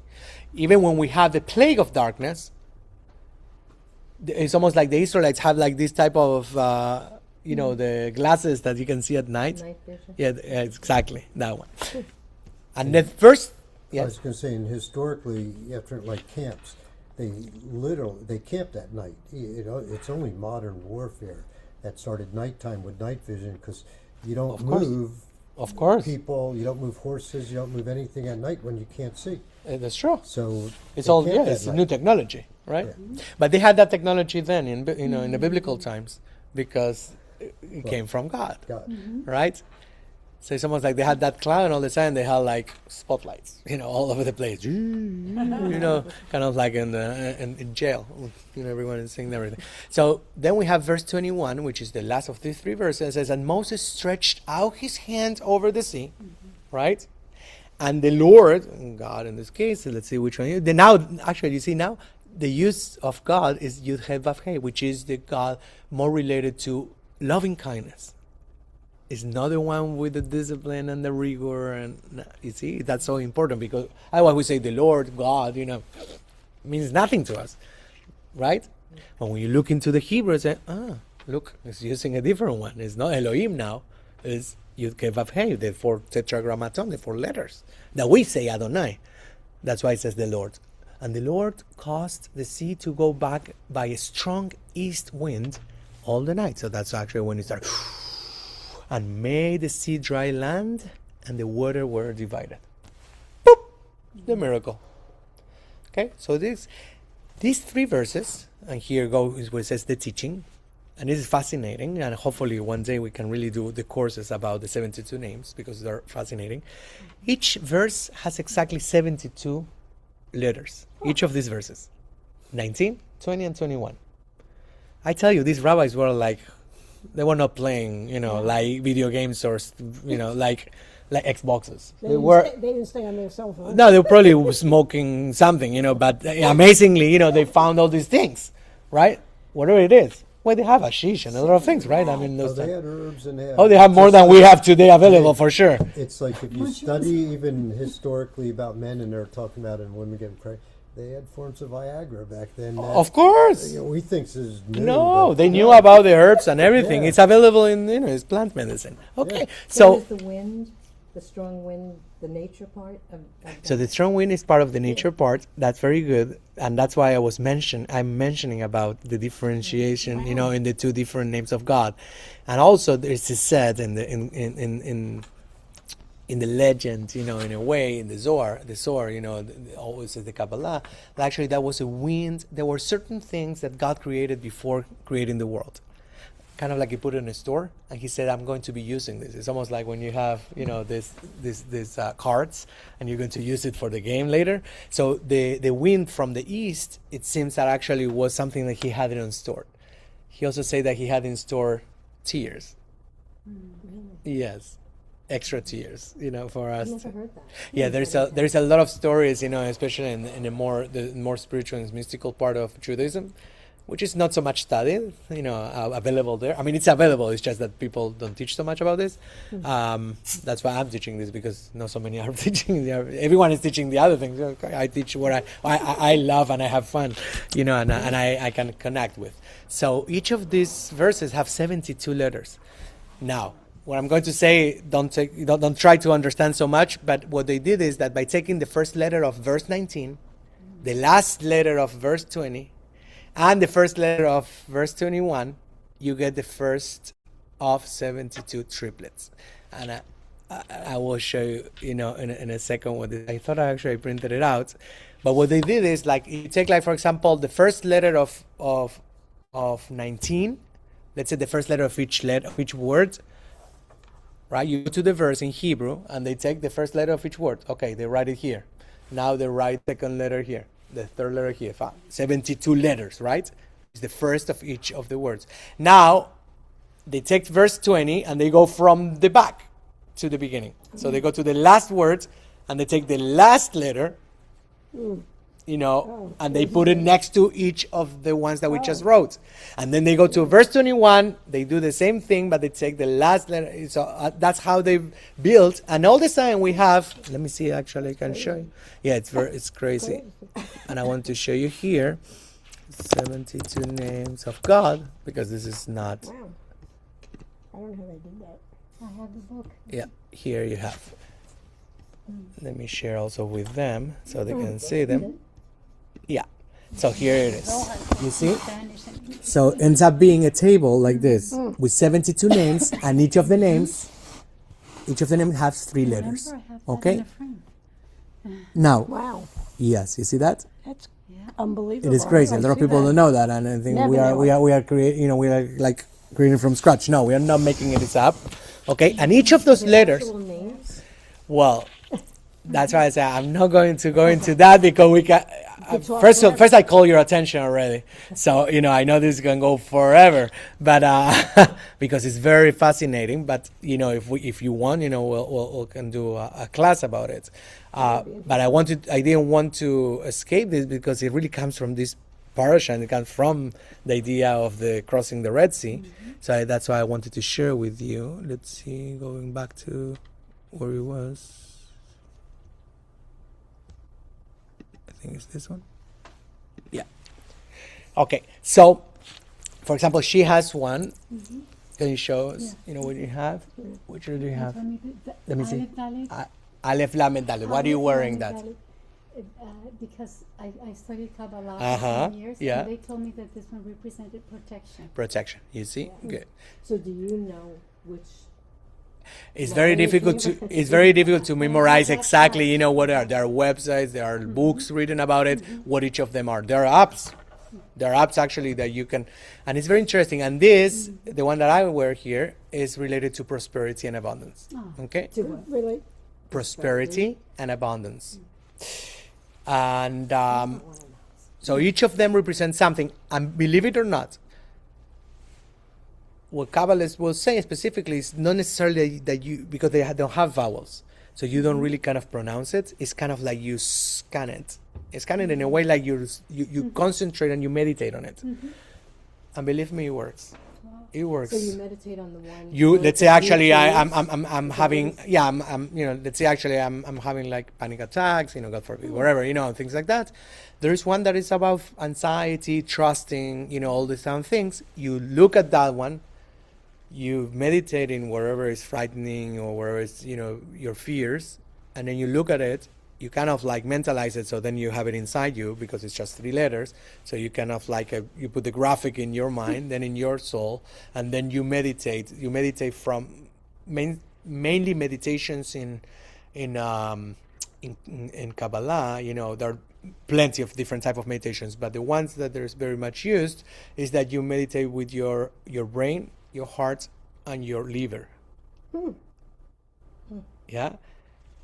Even when we have the plague of darkness, it's almost like the Israelites have like this type of, the glasses that you can see at night. Night vision. Yeah, exactly, that one. And the first. I was going to say, and historically, after like camps, they camped at night. It's only modern warfare that started nighttime with night vision because you don't move. Of course. People, you don't move horses, you don't move anything at night when you can't see. That's true. So It's they all camped at it's night. new technology, right? Yeah. But they had that technology then in the biblical times because it came from God, God. right? So it's almost like they had that cloud and all of a sudden they had like spotlights, all over the place, kind of like in jail, everyone is singing everything. So then we have verse 21, which is the last of these three verses. It says, and Moses stretched out his hand over the sea, right? And the Lord, God in this case, let's see which one. You see now, the use of God is Yud He Vav He, which is the God more related to loving kindness. It's not the one with the discipline and the rigor, and you see that's so important because otherwise we say the Lord God, means nothing to us, right? But when you look into the Hebrew, say, look, it's using a different one. It's not Elohim now. It's Yud Ke Vav He, the four tetragrammaton, the four letters that we say Adonai. That's why it says the Lord. And the Lord caused the sea to go back by a strong east wind all the night. So that's actually when it started. And made the sea dry land, and the water were divided. Boop! The miracle. Okay, so these three verses, and here goes where it says the teaching, and this is fascinating, and hopefully one day we can really do the courses about the 72 names, because they're fascinating. Each verse has exactly 72 letters, each of these verses. 19, 20, and 21. I tell you, these rabbis were like, they were not playing, like video games or, like Xboxes. They didn't stay on their cell phone. No, they were probably smoking something, but amazingly, they found all these things, right? Whatever it is. Well, they have hashish and a lot of things, right? I mean, They had herbs and they had... Oh, they have more than we have today available, for sure. It's like if you study even historically about men and they're talking about and women getting pregnant, they had forms of Viagra back then. Of course. We think this is new. No, but they knew about the herbs and everything. Yeah. It's available in, it's plant medicine. Okay, So so is the wind the strong wind, the nature part of So the strong wind is part of the nature part. That's very good, and that's why I'm mentioning about the differentiation, in the two different names of God, and also there's a said in the legend, in a way, in the Zohar, always says the Kabbalah, that actually that was a wind. There were certain things that God created before creating the world. Kind of like he put it in a store, and he said, "I'm going to be using this." It's almost like when you have, these cards, and you're going to use it for the game later. So the wind from the east, it seems that actually was something that he had in store. He also said that he had in store tears. really. Yes, extra tears, for us. I've never heard that. Yeah, there's a lot of stories, especially in the more spiritual and mystical part of Judaism, which is not so much studied, available there. I mean, it's available. It's just that people don't teach so much about this. That's why I'm teaching this, because not so many are teaching. Everyone is teaching the other things. I teach what I love and I have fun, and I can connect with. So each of these verses have 72 letters. Now, what I'm going to say, don't try to understand so much. But what they did is that by taking the first letter of verse 19, the last letter of verse 20, and the first letter of verse 21, you get the first of 72 triplets. And I will show you, in a second what I thought I actually printed it out. But what they did is, like, you take, like, for example, the first letter of 19, let's say the first letter of each word, right? You go to the verse in Hebrew, and they take the first letter of each word. Okay, they write it here. Now they write second letter here. The third letter here, 72 letters, right? It's the first of each of the words. Now, they take verse 20 and they go from the back to the beginning. So they go to the last word and they take the last letter, and they put it next to each of the ones that we just wrote. And then they go to verse 21, they do the same thing, but they take the last letter. So that's how they built. And all the time we have, let me see, actually I can show you. Yeah, it's crazy. And I want to show you here 72 names of God, because this is not. Wow. I don't know how they did that. I have the book. Yeah, here you have. Let me share also with them so they can see them. Yeah, so here it is. You see? So it ends up being a table like this with 72 names, and each of the names has 3 letters. Okay? Now, Wow. yes, you see that? That's unbelievable. It is crazy. A lot of people don't know that, and I think we are creating, we are like creating from scratch. No, we are not making it up. Okay, and each of those letters. Actual names? Well, that's why I say I'm not going to go into that, because we can. First I call your attention already. So I know this is gonna go forever, but because it's very fascinating. But if you want, we'll can do a class about it. But I didn't want to escape this, because it really comes from this parasha, and it comes from the idea of the crossing the Red Sea. So that's why I wanted to share with you. Let's see, going back to where it was. I think it's this one. Yeah. Okay. So, for example, she has one. Can you show us? What you have? Which one do you have? Let me see. Aleph Lamed Dalet. Why are you wearing that? Because I studied Kabbalah Uh-huh, for 10 years, yeah. and they told me that this one represented protection. Protection. You see? Good. So do you know which? It's very difficult to memorize exactly, what are. There are websites, there are books written about it, what each of them are. There are apps. There are apps actually that you can, and it's very interesting. And this, the one that I wear here, is related to prosperity and abundance. Okay? To what? Really? Prosperity and abundance. And so each of them represents something. And believe it or not, what Kabbalists will say specifically is not necessarily that because they don't have vowels, so you don't really kind of pronounce it. It's kind of like you scan it. It's kind of in a way like you concentrate and you meditate on it. And believe me, it works. It works. So you meditate on the one. Let's say actually I'm having let's say actually I'm having like panic attacks, God forbid, whatever, things like that. There is one that is about anxiety, trusting, all these kind of things. You look at that one, you meditate in wherever is frightening or wherever is, your fears, and then you look at it, you kind of like mentalize it, so then you have it inside you because it's just 3 letters. So you kind of like you put the graphic in your mind, then in your soul, and then you meditate. You meditate from mainly meditations in Kabbalah. There are plenty of different type of meditations, but the ones that there's very much used is that you meditate with your brain, your heart, and your liver. Yeah.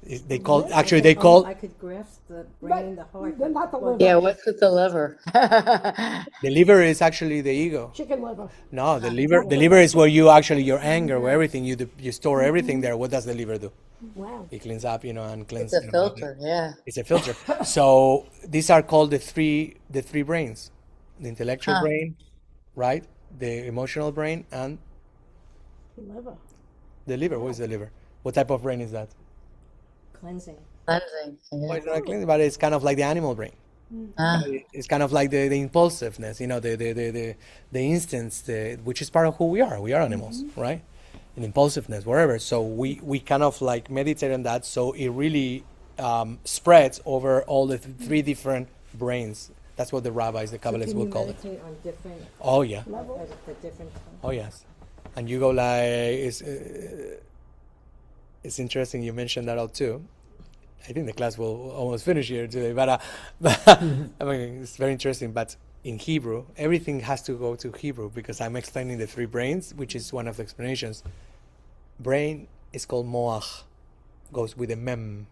They call I could grasp the brain, the heart. They're not the Well, liver. Yeah, what's with the liver? the liver is actually the ego. Chicken liver. No, the liver is where you actually your anger, where everything you store everything there. What does the liver do? Wow. It cleans up, and cleans. It's a filter, yeah. It's a filter. So these are called the three brains: the intellectual brain, right? The emotional brain, and Liver. the liver. What is the liver? What type of brain is that? Cleansing. Cleansing. Well, Yeah. it's not cleansing, but it's kind of like the animal brain. Ah, It's kind of like the impulsiveness, the instincts, which is part of who we are. We are animals, right? And impulsiveness, wherever. So we kind of like meditate on that. So it really spreads over all the 3 different brains. That's what the rabbis, the Kabbalists will call it. Can you meditate on different Oh yeah. at different times? Oh yes. And you go like it's interesting you mentioned that out too. I think the class will almost finish here today, but I mean it's very interesting. But in Hebrew, everything has to go to Hebrew because I'm explaining the 3 brains, which is one of the explanations. Brain is called moach, goes with a mem.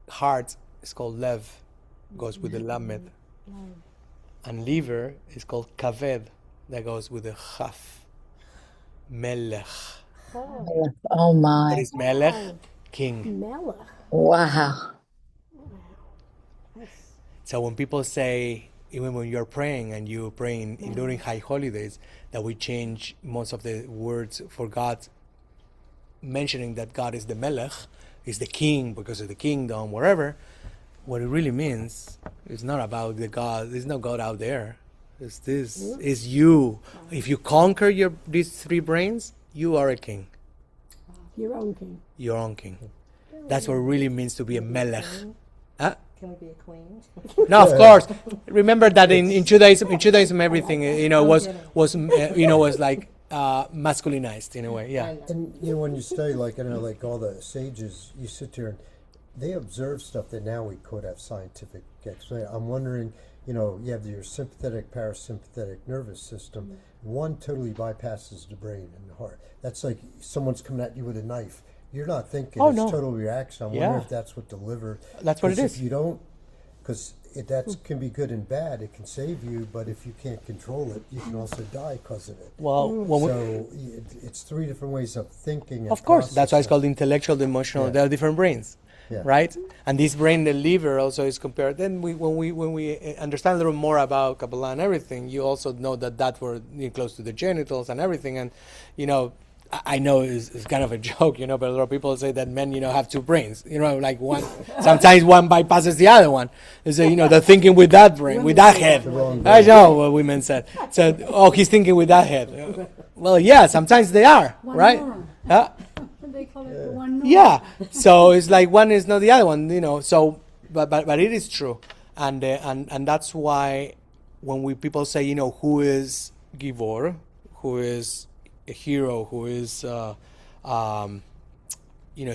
Heart is called lev, goes with the lamed. And liver is called kaved, that goes with the chaf. Melech. oh What my. is melech? King. Melech. Wow. So when people say, even when you're praying and you're praying during high holidays, that we change most of the words for God, mentioning that God is the melech, is the king because of the kingdom, wherever, what it really means is not about the God. There's no God out there. It's this. Is you. If you conquer these 3 brains, you are a king. Your own king. Your own king. That's what it really means to be a melech. Huh? Can we be a queen? No, of course. Remember that in Judaism, everything was like masculinized in a way. Yeah. And when you study, like all the sages, you sit there and they observe stuff that now we could have scientific explanation. I'm wondering, you have your sympathetic, parasympathetic nervous system. One totally bypasses the brain and the heart. That's like someone's coming at you with a knife. You're not thinking. Oh, it's no. total reaction. I wonder if that's what the liver. That's what it is. If you don't, because that can be good and bad. It can save you, but if you can't control it, you can also die because of it. Well, So it's 3 different ways of thinking. And of course, that's why it's processing. called intellectual, the emotional. Yeah. There are different brains, Yeah. right? And this brain, the liver, also is compared. Then when we understand a little more about Kabbalah and everything, you also know that we're close to the genitals and everything. And I know it's kind of a joke, but a lot of people say that men, have 2 brains. Like one. Sometimes one bypasses the other one. They say, they're thinking with that brain, with that head. I know what women said. So, he's thinking with that head. Well, yeah, sometimes they are, right? Huh? They call it the one. Yeah. So it's like one is not the other one, So, but it is true, and that's why when people say, who is Givor, who is a hero, who is a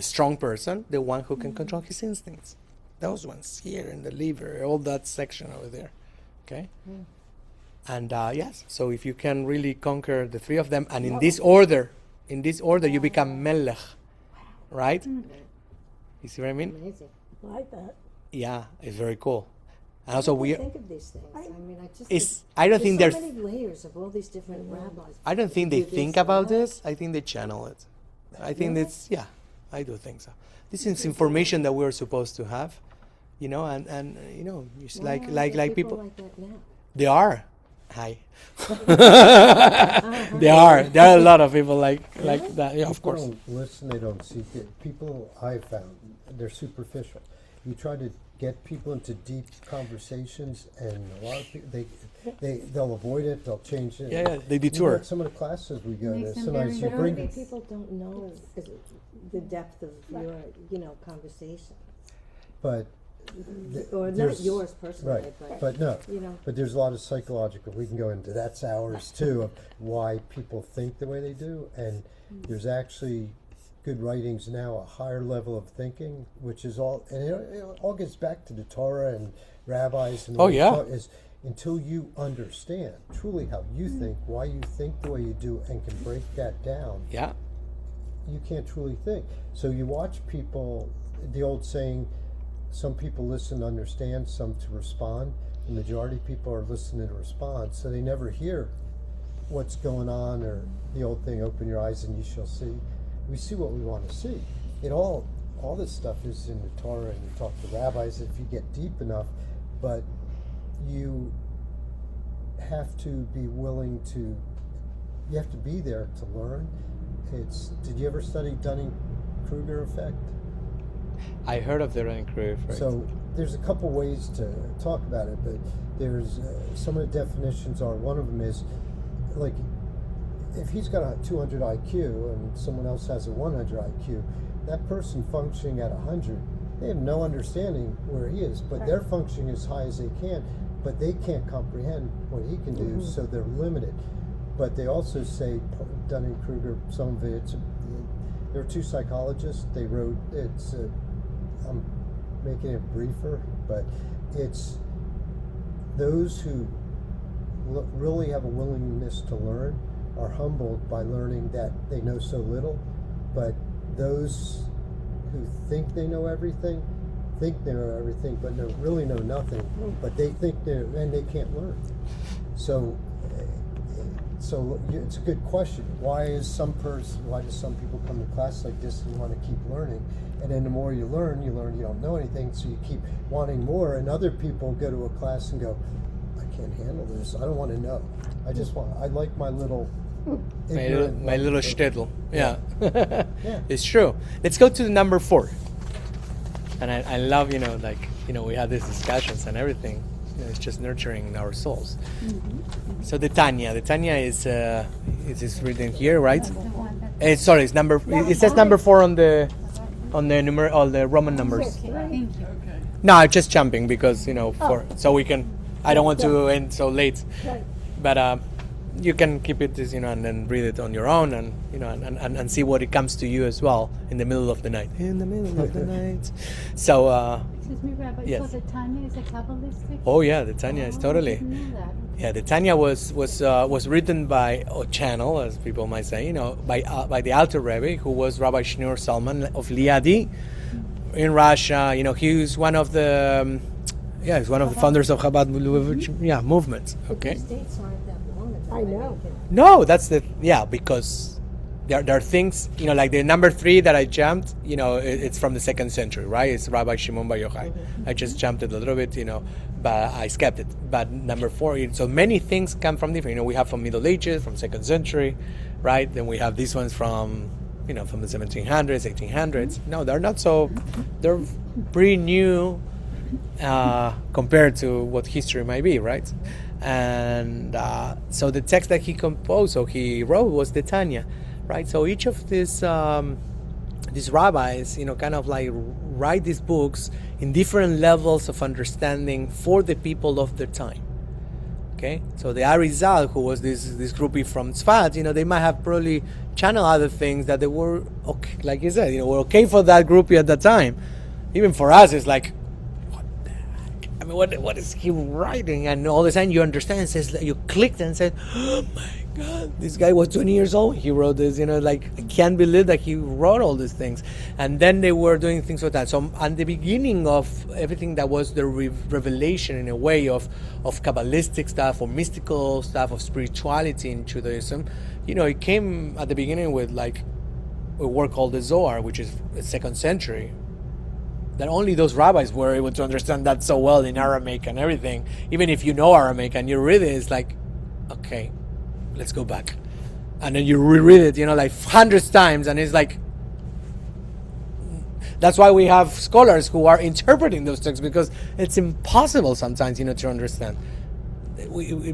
strong person, the one who can control his instincts. Those ones here in the liver, all that section over there. Okay. And yes, so if you can really conquer the 3 of them, and in this order, you become melech, right? You see what I mean? Amazing. Like that. Yeah, it's very cool. And also I think of these things. I mean, I don't think there's there's. so many layers of all these different rabbis. I don't think they Do this think and about that. this. I think they channel it. I think I do think so. This is information that we're supposed to have, and it's Why like aren't people. like that now? They are. Hi. There are a lot of people like that. Yeah, of People course. don't listen, they don't seek it. People I've found, they're superficial. You try to get people into deep conversations, and a lot of people they'll avoid it. They'll change it. Yeah, they detour. At some of the classes we go to, Makes them sometimes very you bring nervous. People don't know the depth of your conversation. but Or not there's- yours personally, right, but no, you know. but there's a lot of psychological. We can go into that's hours too of why people think the way they do, and there's actually good writings now, a higher level of thinking, which is all, and it all gets back to the Torah and rabbis and Oh, yeah. is until you understand truly how you think, why you think the way you do, and can break that down, Yeah. you can't truly think. So you watch people, the old saying, some people listen to understand, some to respond. The majority of people are listening to respond, so they never hear what's going on, or the old thing, open your eyes and you shall see. We see what we want to see. All this stuff is in the Torah, and you talk to rabbis if you get deep enough, but you have to be willing to, you have to be there to learn. Did you ever study Dunning-Kruger effect? I heard of the running crew. So there's a couple ways to talk about it, but there's some of the definitions are, one of them is like, if he's got a 200 IQ and someone else has a 100 IQ, that person functioning at 100, they have no understanding where he is, but they're functioning as high as they can, but they can't comprehend what he can do, so they're limited. But they also say, Dunning-Kruger, some of it, there were two psychologists, they wrote, I'm making it briefer, but it's those who really have a willingness to learn are humbled by learning that they know so little, but those who think they know everything, but really know nothing, but they think and they can't learn. So it's a good question. Why do some people come to class like this and want to keep learning? And then the more you learn you don't know anything, so you keep wanting more. And other people go to a class and go, I can't handle this. I don't want to know. I like my little my little shtetl. Yeah. Yeah. It's true. Let's go to the number 4. And I love, we had these discussions and everything. It's just nurturing our souls. So the Tanya is written here, right? That's the one that- Sorry, it's number. It says number 4 on the all the Roman numbers. Okay, thank you. Okay. No, I'm just jumping because so we can. I don't want to end so late, Right. but you can keep it, and then read it on your own, and and see what it comes to you as well in the middle of the night. In the middle of the night. So. Excuse me, Rabbi. Yes. So the Tanya is a Kabbalistic? Oh yeah, the Tanya is Oh, I totally. didn't know that. Yeah, the Tanya was written by, or channel, as people might say, by the Alter Rebbe, who was Rabbi Shneur Salman of Liadi in Russia. He was one of the he's one of the founders of Chabad movement. Okay. The states aren't that long ago. I know. No, that's because there are things, like the number 3 that I jumped, it's from the 2nd century, right? It's Rabbi Shimon Bar Yochai. I just jumped it a little bit, but I skipped it. But number 4, so many things come from different. We have from Middle Ages, from 2nd century, right? Then we have these ones from the 1700s, 1800s. No, they're not so. They're pretty new compared to what history might be, right? And so the text that he composed, or he wrote, was the Tanya. Right, so each of these rabbis, kind of like write these books in different levels of understanding for the people of their time. Okay, so the Arizal, who was this groupie from Tzfat, they might have probably channeled other things that they were okay, like you said, were okay for that groupie at that time. Even for us, it's like, what the heck? I mean, what is he writing? And all of a sudden you understand. It says, you clicked and said, oh my God, this guy was 20 years old. He wrote this, I can't believe that he wrote all these things. And then they were doing things like that. So at the beginning of everything that was the revelation in a way of Kabbalistic stuff or mystical stuff, of spirituality in Judaism, it came at the beginning with like a work called the Zohar, which is the 2nd century. That only those rabbis were able to understand that so well in Aramaic and everything. Even if you know Aramaic and you read it, it's like, okay, let's go back. And then you reread it, like hundreds times, and it's like, That's why we have scholars who are interpreting those texts, because it's impossible sometimes, to understand.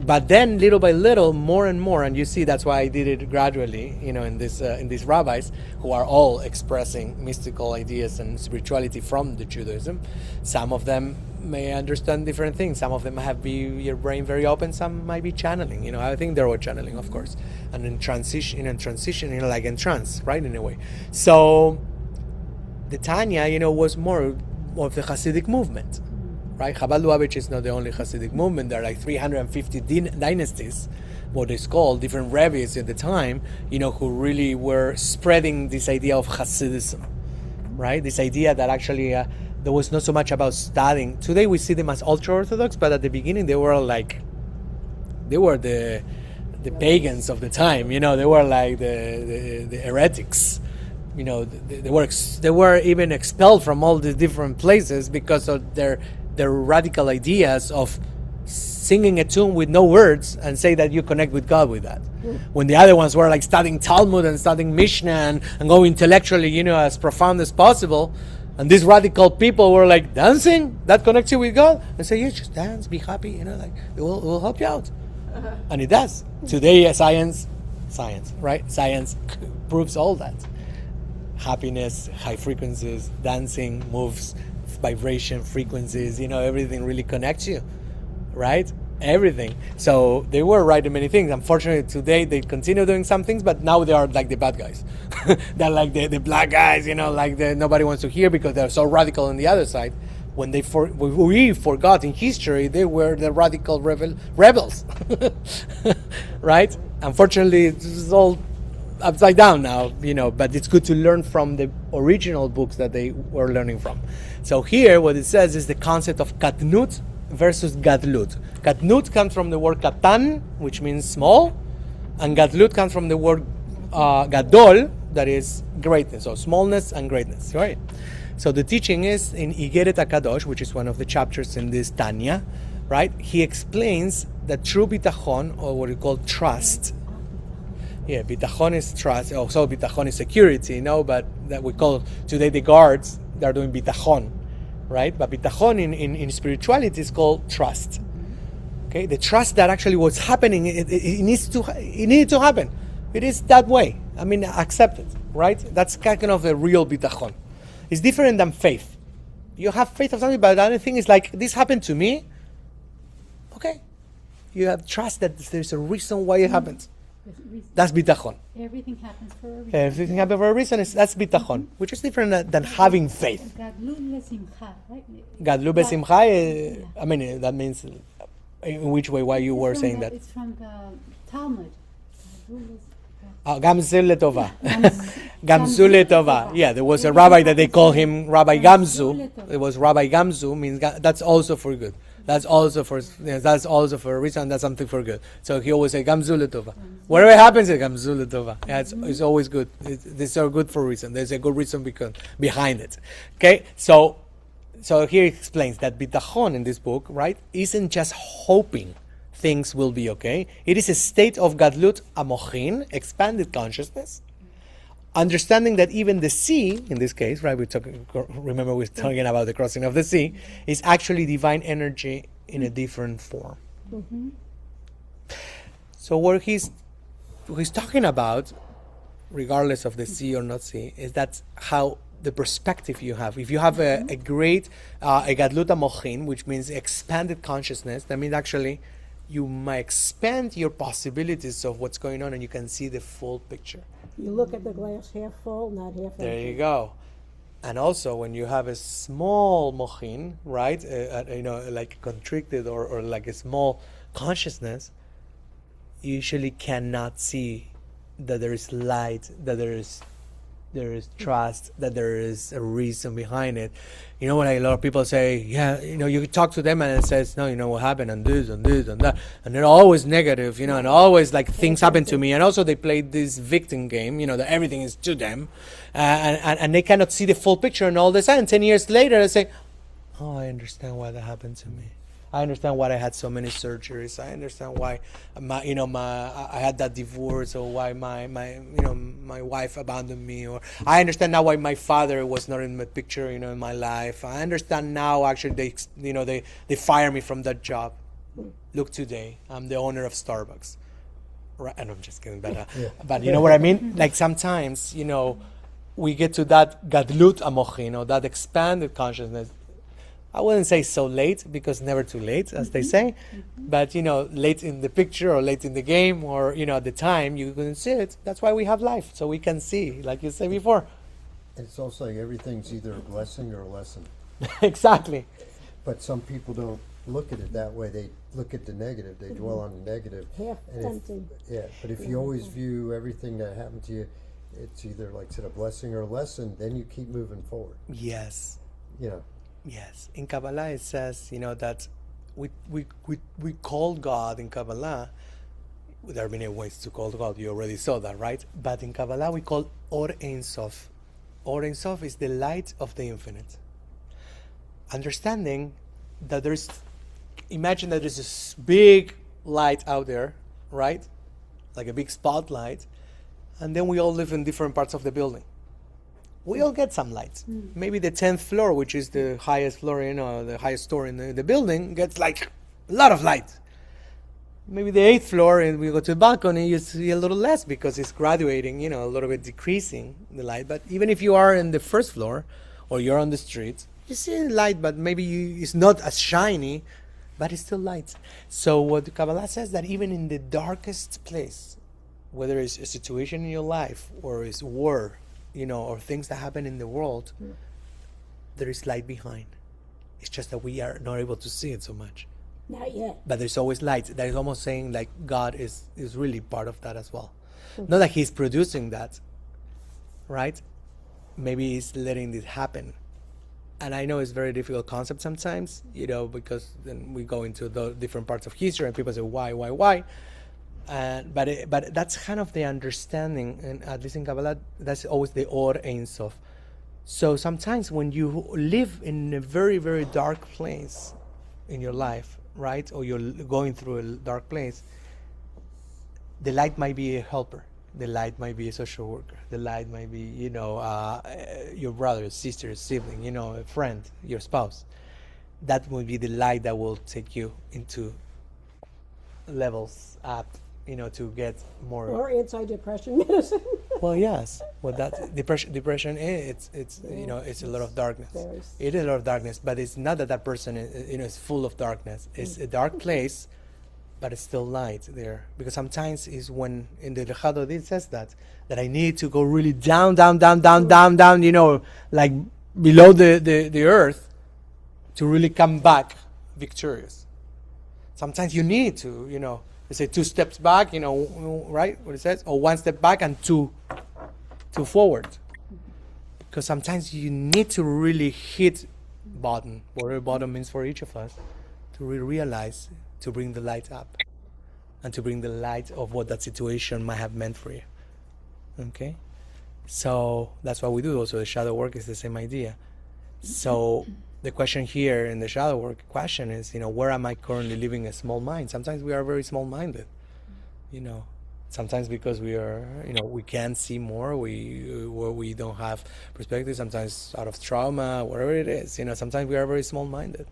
But then, little by little, more and more, and you see that's why I did it gradually, in these rabbis who are all expressing mystical ideas and spirituality from the Judaism. Some of them may understand different things. Some of them have your brain very open. Some might be channeling. I think they're all channeling, of course, and in transition, like in trance, right, in a way. So the Tanya, was more of the Hasidic movement. Right, Chabad Lubavitch is not the only Hasidic movement. There are like 350 dynasties, what is called, different rabbis at the time, who really were spreading this idea of Hasidism, right? This idea that actually there was not so much about studying. Today we see them as ultra-Orthodox, but at the beginning they were the pagans of the time. They were like the heretics. They were even expelled from all these different places because of their radical ideas of singing a tune with no words and say that you connect with God with that. When the other ones were like studying Talmud and studying Mishnah and going intellectually, as profound as possible. And these radical people were like, dancing? That connects you with God? And say, just dance, be happy, it will help you out. And it does. Today, science, right? Science proves all that. Happiness, high frequencies, dancing, moves, vibration, frequencies, everything really connects you, right? Everything. So they were right in many things. Unfortunately, today they continue doing some things, but now they are like the bad guys. They're like the black guys, nobody wants to hear because they're so radical on the other side. When we forgot in history, they were the radical rebels, right? Unfortunately, it's all upside down now, but it's good to learn from the original books that they were learning from. So here, what it says is the concept of Katnut versus Gadlut. Katnut comes from the word Katan, which means small, and Gadlut comes from the word Gadol, that is greatness, so smallness and greatness, right? So the teaching is in Igeret HaKadosh, which is one of the chapters in this Tanya, right? He explains that true bitachon, or what we call trust. Yeah, bitachon is trust. Also, bitachon is security, but that we call today the guards, they're doing bitachon, right? But bitachon in spirituality is called trust. Okay, the trust that actually what's happening, it needs to happen. It is that way. Accept it, right? That's kind of the real bitachon. It's different than faith. You have faith of something, but the other thing is like, this happened to me. Okay, you have trust that there's a reason why it happens. That's bitachon. Everything happens for a reason. Everything happens for a reason. That's bitachon, which is different than having faith. Gadlut lesimcha, right? Gadlut besimcha. That means in which way? Why you were saying that? It's from the Talmud. Gamzu letova. Gamzu letova. Yeah, there was a rabbi that they call him Rabbi Gamzu. It was Rabbi Gamzu, means that's also for good. That's also for a reason. That's something for good. So he always say Gamzu letova. Whatever happens, Gamzu letova. Yeah, it's always good. These are good for a reason. There's a good reason behind it. Okay, so here he explains that bitachon in this book, right, isn't just hoping things will be okay. It is a state of gadlut amochin, expanded consciousness, understanding that even the sea, in this case, right, we're talking about the crossing of the sea, is actually divine energy in a different form. Mm-hmm. So what he's talking about, regardless of the sea or not sea, is that's how the perspective you have. If you have a great a gadlut amochin, which means expanded consciousness, that means actually you might expand your possibilities of what's going on and you can see the full picture. You look at the glass half full, not half empty. There you go. And also when you have a small mochin, right, like constricted or like a small consciousness, you usually cannot see that there is light, that there is trust, that there is a reason behind it. When a lot of people say, you talk to them and it says, no, what happened and this and this and that, and they're always negative, and always like things happen to me. And also they play this victim game, that everything is to them, and they cannot see the full picture. And all of a sudden, 10 years later, they say, oh, I understand why that happened to me. I understand why I had so many surgeries. I understand why I had that divorce, or why my wife abandoned me, or I understand now why my father was not in the picture, in my life. I understand now actually they fire me from that job. Look, today I'm the owner of Starbucks. Right, and I'm just kidding, but you know what I mean? Like sometimes, we get to that gadlut amochi, that expanded consciousness. I wouldn't say so late, because never too late, as they say, but late in the picture, or late in the game, or at the time you couldn't see it. That's why we have life, so we can see, like you said before. It's also like everything's either a blessing or a lesson. Exactly. But some people don't look at it that way. They look at the negative. They dwell on the negative. Half tempted. But if you always view everything that happened to you, it's either like I said, a blessing or a lesson, then you keep moving forward. Yes. Yes. In Kabbalah it says, that we call God in Kabbalah. There are many ways to call God. You already saw that, right? But in Kabbalah we call Or Ein Sof. Or Ein Sof is the light of the infinite. Understanding that imagine that there's this big light out there, right? Like a big spotlight. And then we all live in different parts of the building. We all get some light. Maybe the 10th floor, which is the highest floor, the highest story in the building, gets like a lot of light. Maybe the 8th floor, and we go to the balcony, you see a little less, because it's graduating, a little bit decreasing the light. But even if you are in the 1st floor, or you're on the street, you see light, but maybe it's not as shiny, but it's still light. So what the Kabbalah says, that even in the darkest place, whether it's a situation in your life, or it's war, or things that happen in the world, there is light behind. It's just that we are not able to see it so much. Not yet. But there's always light. That is almost saying like God is really part of that as well. Not that He's producing that, right? Maybe He's letting this happen. And I know it's a very difficult concept sometimes, because then we go into the different parts of history and people say, why? But that's kind of the understanding, and at least in Kabbalah, that's always the Or Ein Sof. So sometimes when you live in a very, very dark place in your life, right, or you're going through a dark place, the light might be a helper. The light might be a social worker. The light might be, your brother, sister, sibling, a friend, your spouse. That will be the light that will take you into levels up, to get more. Or anti-depression medicine. Well, yes. Well, that depression it's it's a lot of darkness. It is a lot of darkness, but it's not that person is full of darkness. It's a dark place, but it's still light there. Because sometimes is when in the Lechado it says that I need to go really down, like below the earth, to really come back victorious. Sometimes you need to, they say 2 steps back, right? What it says, or 1 step back and two forward. Because sometimes you need to really hit bottom, whatever bottom means for each of us, to really realize, to bring the light up, and to bring the light of what that situation might have meant for you. Okay? So that's what we do. Also, the shadow work is the same idea. So the question here in the shadow work question is, where am I currently living a small mind? Sometimes we are very small-minded, Sometimes because we are, we can't see more, we don't have perspective, sometimes out of trauma, whatever it is, sometimes we are very small-minded.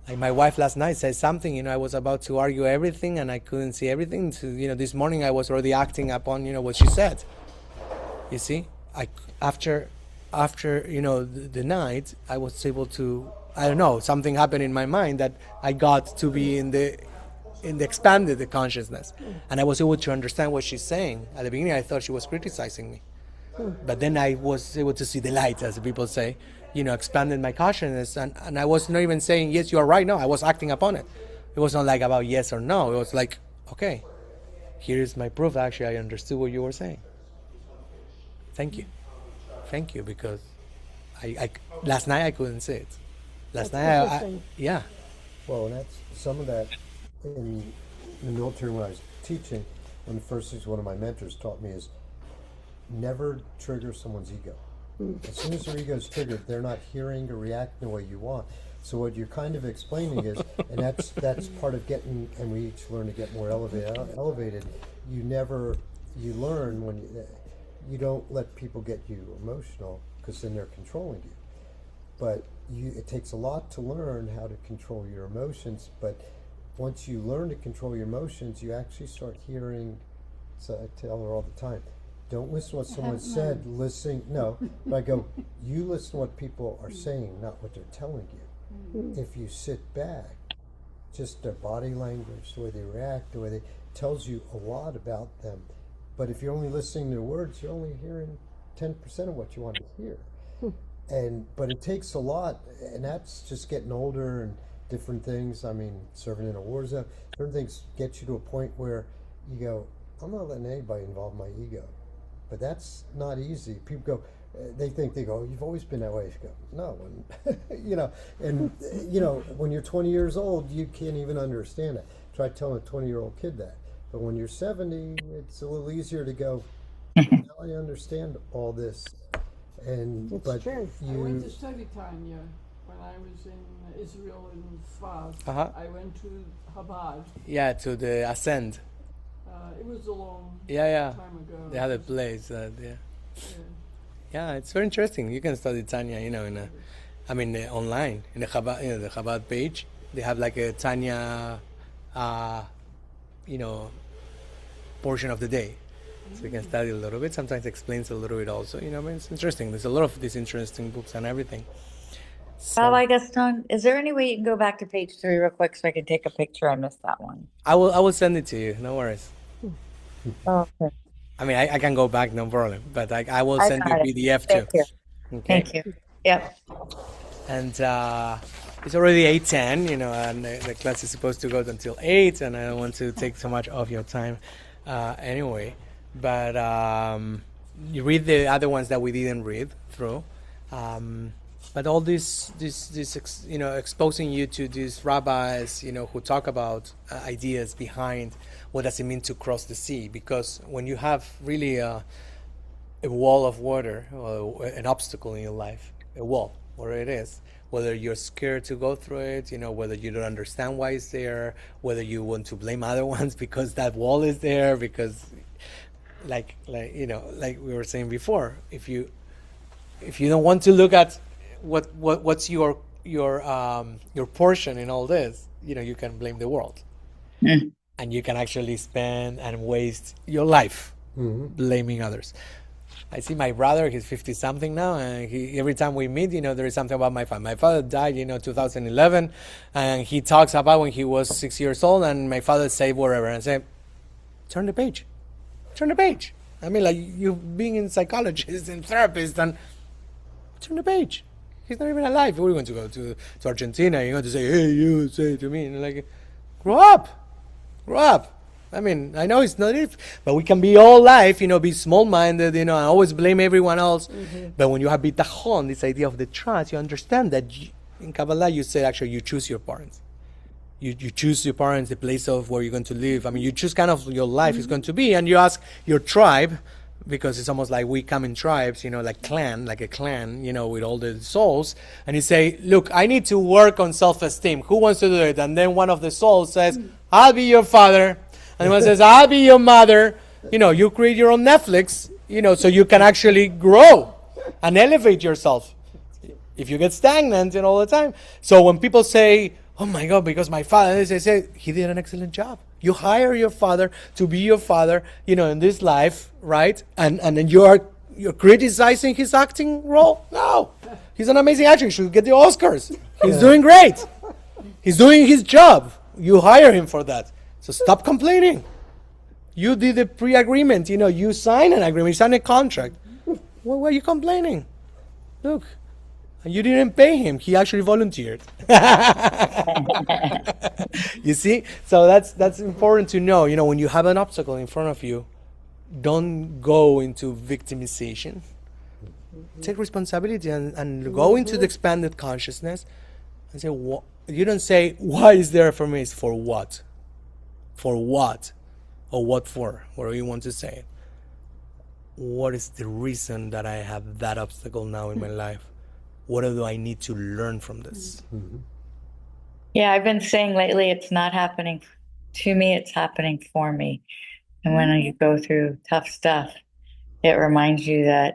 Like my wife last night said something, I was about to argue everything and I couldn't see everything. So, this morning I was already acting upon, what she said. You see, after the night, I was able to, I don't know, something happened in my mind that I got to be in the expanded the consciousness, and I was able to understand what she's saying. At the beginning, I thought she was criticizing me, but then I was able to see the light, as people say, expanded my consciousness, and I was not even saying yes, you are right. No, I was acting upon it. It was not like about yes or no. It was like, okay, here is my proof. Actually, I understood what you were saying. Thank you, because I last night I couldn't see it. Last night, yeah. Well, and that's some of that in the military when I was teaching. One of the first things one of my mentors taught me is never trigger someone's ego. As soon as their ego is triggered, they're not hearing or reacting the way you want. So what you're kind of explaining is, and that's part of getting, and we each learn to get more elevated. You learn when you don't let people get you emotional, because then they're controlling you. But it takes a lot to learn how to control your emotions. But once you learn to control your emotions, you actually start hearing. So I tell her all the time, don't listen to what someone said. Listen, no. But I go, you listen to what people are saying, not what they're telling you. If you sit back, just their body language, the way they react, the way they tells you a lot about them. But if you're only listening to words, you're only hearing 10% of what you want to hear. But it takes a lot, and that's just getting older and different things. I mean, serving in a war zone, certain things get you to a point where you go, I'm not letting anybody involve my ego. But that's not easy. People go, they go, you've always been that way. You go, no, when you're 20 years old, you can't even understand it. Try telling a 20-year-old kid that. But when you're 70, it's a little easier to go, now I understand all this. It's true. I went to study Tanya when I was in Israel in Sfaz. I went to Chabad. Yeah, to the Ascend. It was a long Yeah. time ago. They had a place. Yeah, it's very interesting. You can study Tanya, online in the Chabad, the Chabad page. They have like a Tanya, portion of the day. So you can study a little bit. Sometimes it explains a little bit also. It's interesting. There's a lot of these interesting books and everything. So, Rabbi Gaston, is there any way you can go back to page 3 real quick so I can take a picture? I missed that one. I will send it to you. No worries. Oh, okay. I mean, I can go back, no problem. But I will send you a PDF too. Thank you. Okay. Thank you. Yep. And it's already 8:10, and the class is supposed to go until 8, and I don't want to take so much of your time anyway. But you read the other ones that we didn't read through. But all this exposing you to these rabbis, who talk about ideas behind what does it mean to cross the sea. Because when you have really a wall of water, or an obstacle in your life, a wall, whatever it is, whether you're scared to go through it, whether you don't understand why it's there, whether you want to blame other ones because that wall is there, because like we were saying before, if you don't want to look at what's your portion in all this, you can blame the world. And you can actually spend and waste your life blaming others. I see my brother, he's 50 something now, and every time we meet, there is something about my father. My father died, 2011, and he talks about when he was 6 years old, and my father said whatever, and I say, turn the page. I mean, like, you've been in psychologists and therapists, and turn the page. He's not even alive. We're going to go to Argentina. You're going to say, hey, you say to me. And like, grow up. I mean, I know it's not it, but we can be all life, be small-minded, and always blame everyone else. But when you have bitachon, this idea of the trust, you understand that in Kabbalah you say actually you choose your parents. You choose your parents, the place of where you're going to live. I mean, you choose kind of your life is going to be, and you ask your tribe, because it's almost like we come in tribes, like a clan, with all the souls. And you say, look, I need to work on self-esteem. Who wants to do it? And then one of the souls says, I'll be your father. And one says, I'll be your mother. You create your own Netflix, so you can actually grow and elevate yourself. If you get stagnant all the time. So when people say, oh my God, because my father, they say, he did an excellent job. You hire your father to be your father, in this life, right? And then you're criticizing his acting role? No. He's an amazing actor. He should get the Oscars. He's doing great. He's doing his job. You hire him for that. So stop complaining. You did a pre-agreement. You signed an agreement. You signed a contract. Well, why are you complaining? Look. You didn't pay him. He actually volunteered. You see? So that's important to know. When you have an obstacle in front of you, don't go into victimization. Take responsibility and go into the expanded consciousness and say, you don't say, why is there for me? It's for what? For what? Or what for? Whatever you want to say. what is the reason that I have that obstacle now in my life? What do I need to learn from this? Yeah, I've been saying lately, it's not happening to me, it's happening for me. And when you go through tough stuff, it reminds you that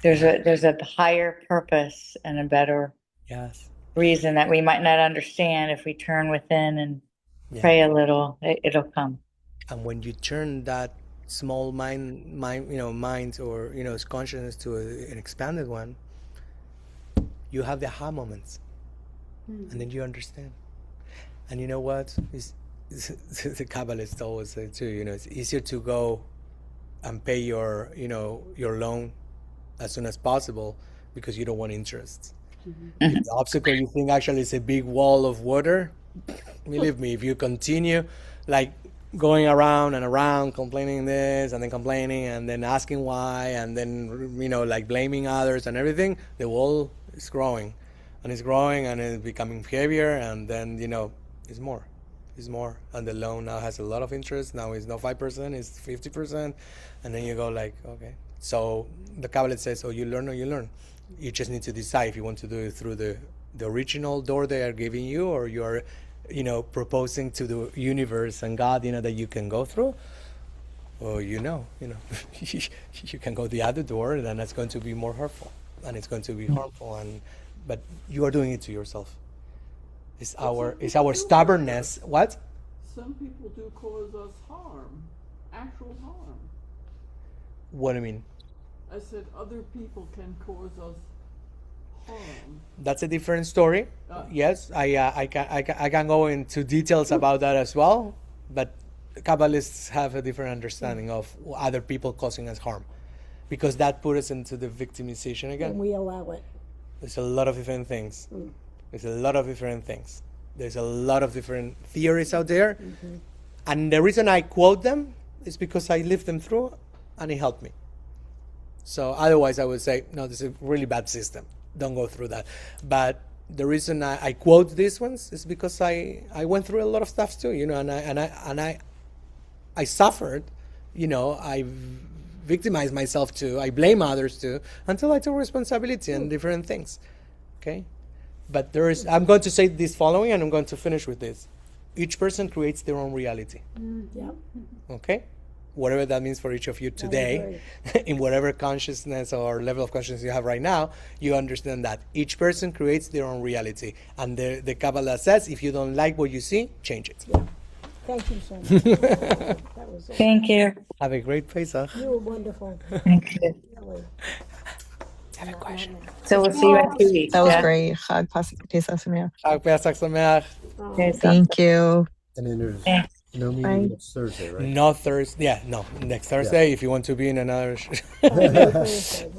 there's a higher purpose and a better Yes. reason that we might not understand. If we turn within and pray a little, it'll come. And when you turn that small mind, or consciousness to an expanded one, you have the aha moments, and then you understand. And you know what? The Kabbalists always say too. It's easier to go and pay your loan as soon as possible because you don't want interest. If the obstacle you think actually is a big wall of water, believe me, if you continue like going around and around, complaining this and then complaining and then asking why and then like blaming others and everything, the wall is growing and it's becoming heavier, and then it's more, and the loan now has a lot of interest. Now it's not 5%, it's 50%, and then you go like, okay. So the Kabbalah says, you learn or you learn. You just need to decide if you want to do it through the original door they are giving you, or you are proposing to the universe and God that you can go through, or you can go the other door, and then that's going to be more hurtful and it's going to be harmful, but you are doing it to yourself. It's our stubbornness. What? Some people do cause us harm, actual harm. What do you mean? I said other people can cause us harm. That's a different story. Yes, I can go into details about that as well, but Kabbalists have a different understanding of other people causing us harm, because that puts us into the victimization again. And we allow it. There's a lot of different things. There's a lot of different theories out there, and the reason I quote them is because I lived them through, and it helped me. So otherwise, I would say, no, this is a really bad system. Don't go through that. But the reason I quote these ones is because I went through a lot of stuff too, and I suffered, I victimized myself too, I blame others too, until I took responsibility and different things. Okay? But I'm going to say this following, and I'm going to finish with this. Each person creates their own reality. Okay? Whatever that means for each of you today, in whatever consciousness or level of consciousness you have right now, you understand that each person creates their own reality. And the Kabbalah says, if you don't like what you see, change it. Yeah. Thank you so much. That was it. Thank you. Have a great Pesach. You were wonderful. Thank you. Really. Have a question. So we'll see you in 2 weeks. That was great. Chag Pesach Sameach. Chag Pesach Sameach. Thank you. And then there's Yeah. no meeting next Thursday, right? No Thursday. Yeah, no. Next Thursday, if you want to be in another... Thursday.